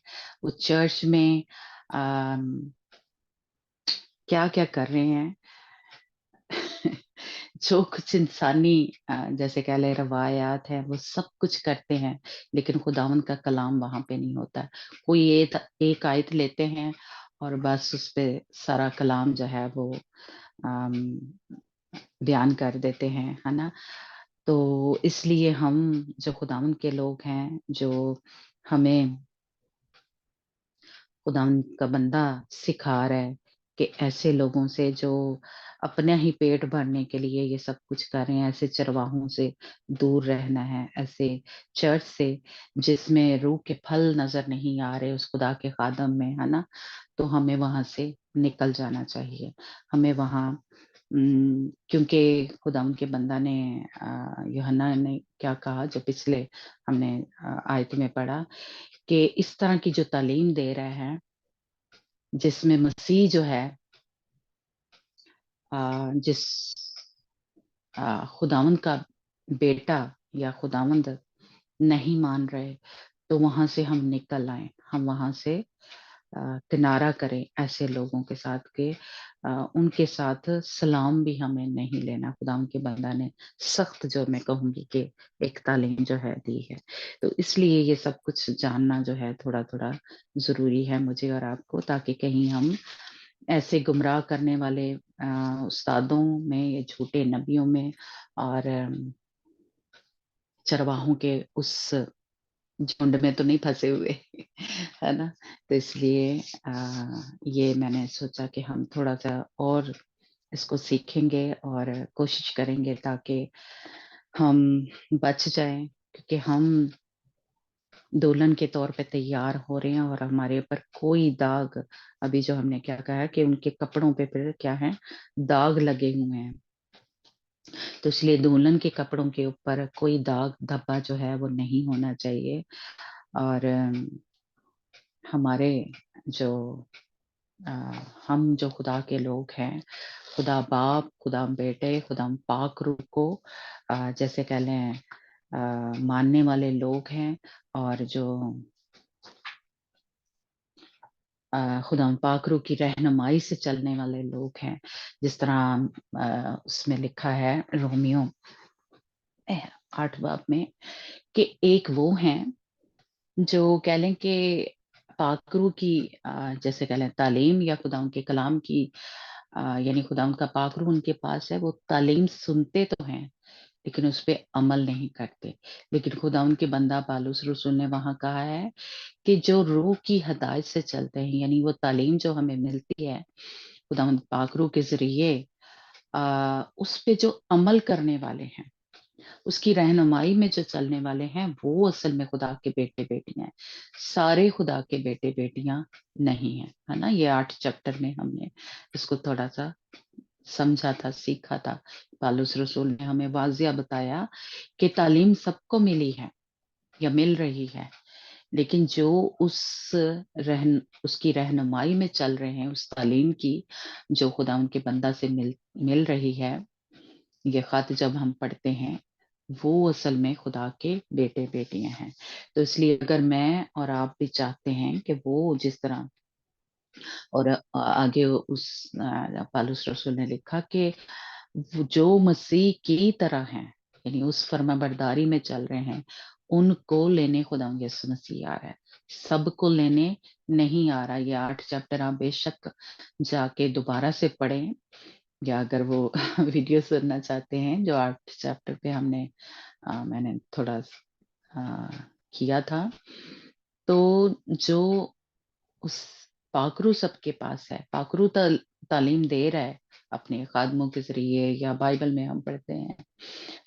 [SPEAKER 1] वो चर्च में क्या क्या कर रहे हैं। जो कुछ इंसानी जैसे कह ले रवायात है, वो सब कुछ करते हैं, लेकिन खुदावंद का कलाम वहां पे नहीं होता। कोई एक आयत लेते हैं, और बस उस पे सारा कलाम जो है वो अम, बयान कर देते हैं, है ना। तो इसलिए हम जो खुदावंद के लोग हैं, जो हमें खुदावंद का बंदा सिखा रहा है, कि ऐसे लोगों से जो अपना ही पेट भरने के लिए ये सब कुछ कर रहे हैं, ऐसे चरवाहों से दूर रहना है, ऐसे चर्च से जिसमें रूह के फल नजर नहीं आ रहे उस खुदा के खादम में, है ना, तो हमें वहां से निकल जाना चाहिए। हमें वहां क्योंकि खुदा उनके बंदा ने यूहन्ना ने क्या कहा, जो पिछले हमने आयत में पढ़ा, कि इस तरह की जो तालीम दे रहे हैं जिसमें मसीह जो है जिस खुदावंद का बेटा या खुदावंद नहीं मान रहे, तो वहां से हम निकल आए, हम वहां से किनारा करें ऐसे लोगों के साथ के उनके साथ सलाम भी हमें नहीं लेना। खुदा उनके बंदा ने सख्त, जो मैं कहूंगी कि एक तालीम जो है दी है। तो इसलिए ये सब कुछ जानना जो है थोड़ा थोड़ा जरूरी है मुझे और आपको, ताकि कहीं हम ऐसे गुमराह करने वाले उस्तादों में या झूठे नबियों में और चरवाहों के उस झुंड में तो नहीं फंसे हुए है ना। तो इसलिए ये मैंने सोचा कि हम थोड़ा सा और इसको सीखेंगे और कोशिश करेंगे ताकि हम बच जाएं, क्योंकि हम दुल्हन के तौर पे तैयार हो रहे हैं और हमारे ऊपर कोई दाग, अभी जो हमने क्या कहा है कि उनके कपड़ों पे फिर क्या है, दाग लगे हुए हैं। तो इसलिए दुल्हन के कपड़ों के ऊपर कोई दाग धब्बा जो है वो नहीं होना चाहिए। और हमारे जो हम जो खुदा के लोग हैं, खुदा बाप, खुदा बेटे, खुदा पाक रूह को जैसे कह लें मानने वाले लोग हैं, और जो खुदा पाक रूह की रहनुमाई से चलने वाले लोग हैं, जिस तरह उसमें लिखा है रोमियो 8 बाब में, कि एक वो हैं जो कह लें कि पाकरू की जैसे कह लें तालीम या खुदा उनके कलाम की यानी खुदा उनका पाकरू उनके पास है, वो तालीम सुनते तो हैं लेकिन उस पे अमल नहीं करते। लेकिन खुदा उनके बंदा पालूस रसूल ने वहां कहा है कि जो रूह की हदायत से चलते हैं, यानी वो तालीम जो हमें मिलती है खुदा पाकरू के जरिए उस पे जो अमल करने वाले हैं, उसकी रहनुमाई में जो चलने वाले हैं, वो असल में खुदा के बेटे बेटियां हैं। सारे खुदा के बेटे बेटियां नहीं है, है ना। ये 8 चैप्टर में हमने इसको थोड़ा सा समझा था, सीखा था। पालूस रसूल ने हमें वाजिया बताया कि तालीम सबको मिली है या मिल रही है, लेकिन जो उसकी रहनुमाई में चल रहे हैं, उस तालीम की जो खुदा उनके बंदा से मिल रही है, ये खत जब हम पढ़ते हैं, वो असल में खुदा के बेटे बेटियां हैं। तो इसलिए अगर मैं और आप भी चाहते हैं कि वो जिस तरह, और आगे उस पालूस रसूल ने लिखा कि जो मसीह की तरह हैं, यानी उस फर्माबरदारी में चल रहे हैं, उनको लेने खुदा यीशु मसीह आ रहा है। सबको लेने नहीं आ रहा। ये 8 चैप्टर आप बेशक जाके दोबारा से पढ़ें, या अगर वो वीडियो सुनना चाहते हैं जो 8 चैप्टर पे मैंने थोड़ा किया था, तो जो उस पाकरू सबके पास है, पाकरू तालीम दे रहा है अपने खादमों के जरिए, या बाइबल में हम पढ़ते हैं,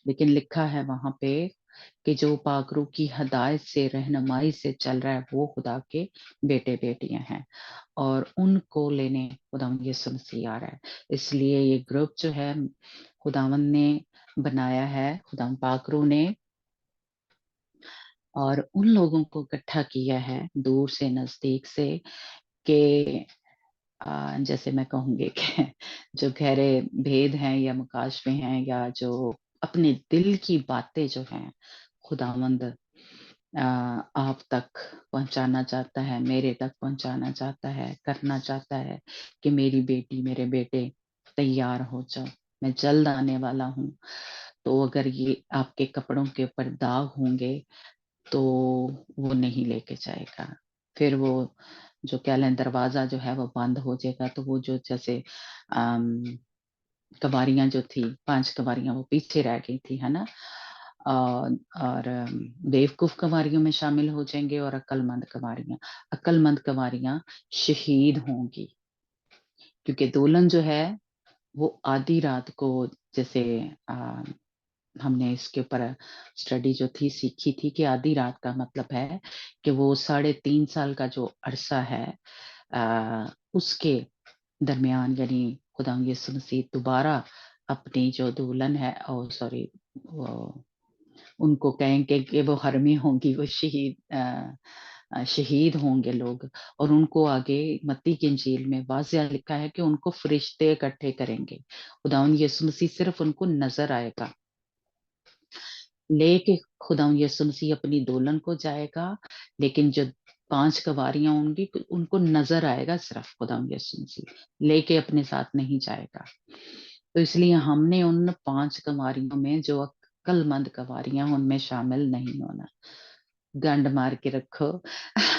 [SPEAKER 1] लेकिन लिखा है वहां पे कि जो पाकरू की हदायत से रहनुमाई से चल रहा है, वो खुदा के बेटे बेटियां हैं, और उनको लेने खुदावन यीशु मसीह आ रहा है। इसलिए ये ग्रुप जो है खुदावन ने बनाया है, खुदावन पाकरू ने, और उन लोगों को इकट्ठा किया है दूर से नजदीक से, कि जैसे मैं कहूंगी कि जो गहरे भेद हैं या मुकाशफे हैं, या जो अपने दिल की बातें जो हैं खुदावंद आप तक पहुंचाना चाहता है, मेरे तक पहुंचाना चाहता है, करना चाहता है कि मेरी बेटी मेरे बेटे तैयार हो जाओ, मैं जल्द आने वाला हूँ। तो अगर ये आपके कपड़ों के ऊपर दाग होंगे तो वो नहीं लेके जाएगा। फिर वो जो कह लें दरवाजा जो है वो बंद हो जाएगा, तो वो जो जैसे कबारियां जो थी, 5 कबारियां वो पीछे रह गई थी, है ना। और बेवकूफ कवारियों में शामिल हो जाएंगे, और अक्लमंद कवारियां शहीद होंगी, क्योंकि दुल्हन जो है वो आधी रात को, जैसे हमने इसके ऊपर स्टडी जो थी सीखी थी कि आधी रात का मतलब है कि वो 3.5 साल का जो अरसा है उसके दरमियान, यानी खुदा यीशु मसीह दोबारा अपनी जो दुल्हन है, सॉरी, उनको कहेंगे कि वो हरमी होंगी, वो शहीद होंगे लोग, और उनको आगे मत्ती की इंजील में वाज़िया लिखा है कि उनको फरिश्ते इकट्ठे करेंगे। खुदावंद यीशु मसीह सिर्फ उनको नजर आएगा, लेके खुदावंद यीशु मसीह अपनी दुल्हन को जाएगा, लेकिन जो 5 कवारियां होंगी उनको नजर आएगा सिर्फ खुदावंद यीशु मसीह, लेके अपने साथ नहीं जाएगा। तो इसलिए हमने उन 5 कवारियों में, जो अक्लमंद कवारियां, उनमें शामिल नहीं होना। गंड मार के रखो।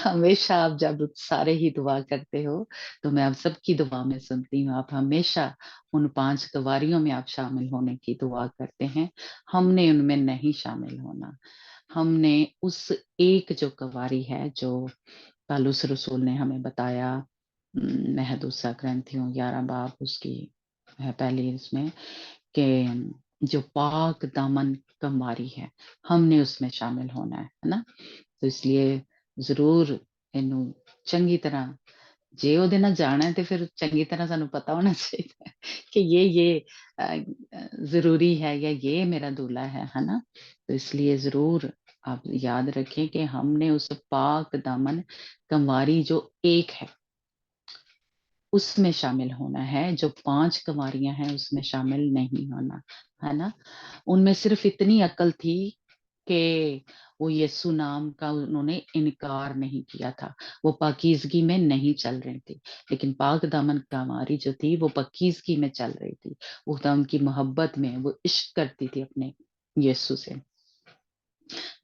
[SPEAKER 1] हमेशा आप जब सारे ही दुआ करते हो तो मैं आप सबकी दुआ में सुनती हूँ, आप हमेशा उन 5 कवारियों में आप शामिल होने की दुआ करते हैं। हमने उनमें नहीं शामिल होना। हमने उस एक जो कवारी है, जो पौलुस रसूल ने हमें बताया, दूसरा ग्रंथियों 11 बाब उसकी है पहली, इसमें कि जो पाक दामन कवारी है, हमने उसमें शामिल होना है ना। तो इसलिए जरूर इनू चंगी तरह, जे ਉਹਦੇ ਨਾਲ जाना है तो फिर चंगी तरह सानू पता होना चाहिए कि ये जरूरी है, या ये मेरा दूल्हा है ना। तो इसलिए जरूर आप याद रखें कि हमने उस पाक दामन कंवारी जो एक है उसमें शामिल होना है, जो 5 कंवारियां हैं उसमें शामिल नहीं होना, है ना। उनमें सिर्फ इतनी अकल थी कि वो यीशु नाम का उन्होंने इनकार नहीं किया था, वो पाकीज़गी में नहीं चल रही थी। लेकिन पाक दामन कंवारी जो थी वो पाकीज़गी में चल रही थी, वो तो उनकी मोहब्बत में, वो इश्क करती थी अपने यीशु से,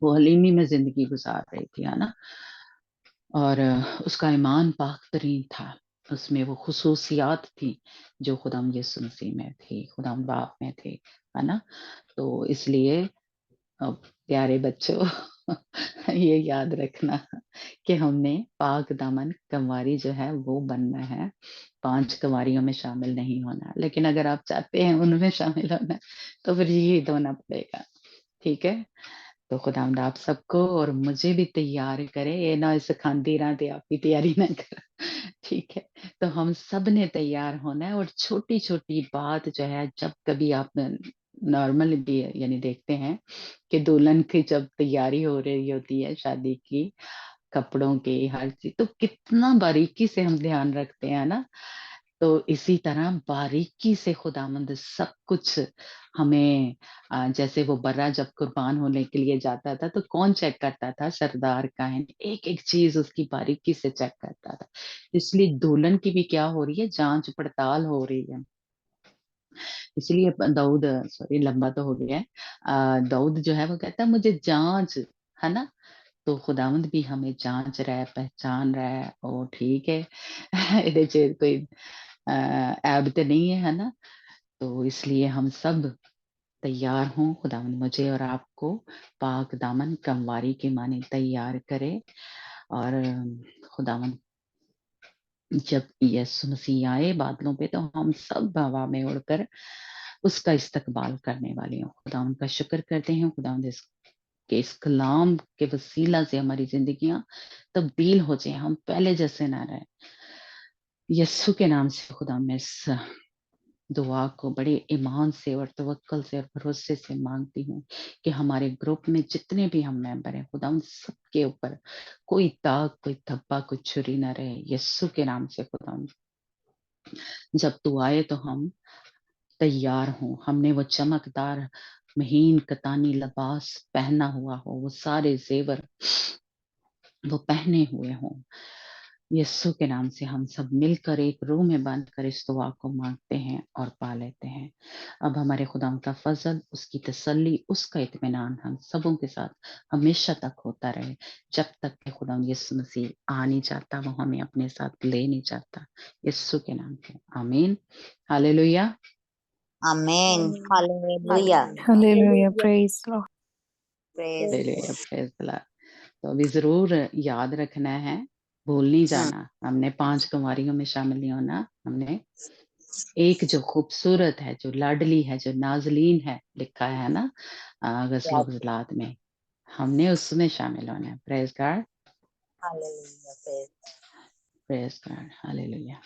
[SPEAKER 1] वो हलीमी में जिंदगी गुजार रही थी, है ना। और उसका ईमान पाक तरीन था, उसमें वो खुसूसियात थी जो खुदाम यीशु मसीह में थी, खुदाम बाप में थी, है ना। तो इसलिए प्यारे बच्चों, ये याद रखना कि हमने पाक दामन कंवारी जो है वो बनना है, 5 कंवारियों में शामिल नहीं होना। लेकिन अगर आप चाहते हैं उनमें शामिल होना तो फिर यही होना पड़ेगा, ठीक है। तो खुदावंद आप सबको और मुझे भी तैयार करे, ये ना सिखाती रहा थे आप भी तैयारी ना कर, ठीक है। तो हम सब ने तैयार होना है, और छोटी छोटी बात जो है, जब कभी आप नॉर्मल भी यानी देखते हैं कि दुल्हन की जब तैयारी हो रही होती है शादी की, कपड़ों की हर चीज, तो कितना बारीकी से हम ध्यान रखते हैं ना। तो इसी तरह बारीकी से खुदावंद सब कुछ हमें, जैसे वो बर्रा जब कुर्बान होने के लिए जाता था तो कौन चेक करता था? सरदार काहन एक एक चीज उसकी बारीकी से चेक करता था। इसलिए दुल्हन की भी क्या हो रही है? जांच पड़ताल हो रही है। इसलिए दाऊद, सॉरी लंबा तो हो गया है, दाऊद जो है वो कहता है मुझे जांच, है ना। तो खुदावंद भी हमें जांच रहा है, पहचान रहा है, ओ ठीक है। ਇਹਦੇ ਚ कोई ऐब तो नहीं है ना। तो इसलिए हम सब तैयार हों, खुदावंद मुझे और आपको पाक दामन कमवारी के माने तैयार करे। और खुदावंद जब यीशु मसीह आए बादलों पे तो हम सब हवा में उड़कर उसका इस्तकबाल करने वाले हों। खुदावंद का शुक्र करते हैं खुदावंद कि इस कलाम के वसीला से हमारी जिंदगियां तब्दील हो जाए, हम पहले जैसे ना रहे। यीशु के नाम से खुदा मैं इस दुआ को बड़े ईमान से और तवक्कल से और भरोसे से मांगती हूँ कि हमारे ग्रुप में जितने भी हम मेंबर हैं खुदा उन सबके ऊपर कोई दाग, कोई धब्बा, कोई छुरी ना रहे, यीशु के नाम से खुदा। जब तू आए तो हम तैयार हों, हमने वो चमकदार महीन कतानी लिबास पहना हुआ हो, वो सारे जेवर वो पहने हुए हों। यीशु के नाम से हम सब मिलकर एक रूह में बंद कर इस दुआ को मांगते हैं और पा लेते हैं। अब हमारे खुदा का फजल, उसकी तसल्ली, उसका इत्मीनान हम सबों के साथ हमेशा तक होता रहे, जब तक कि खुदा यीशु मसीह आ नहीं जाता, वो हमें अपने साथ ले नहीं जाता। यीशु के नाम से आमीन। हालेलुया।
[SPEAKER 3] आमीन। Hallelujah.
[SPEAKER 4] Hallelujah. Praise Lord.
[SPEAKER 3] Praise
[SPEAKER 1] hallelujah, praise the Lord. तो अभी जरूर याद रखना है भूल नहीं जाना, हमने 5 कुंवारियों में शामिल नहीं होना, हमने एक जो खूबसूरत है, जो लाडली है, जो नाज़लीन है, लिखा है ना ग़स्ल-ओ-ग़ुज़लात में, हमने उसमें शामिल होना है। Praise God,
[SPEAKER 3] Hallelujah. Praise
[SPEAKER 1] praise God, hallelujah.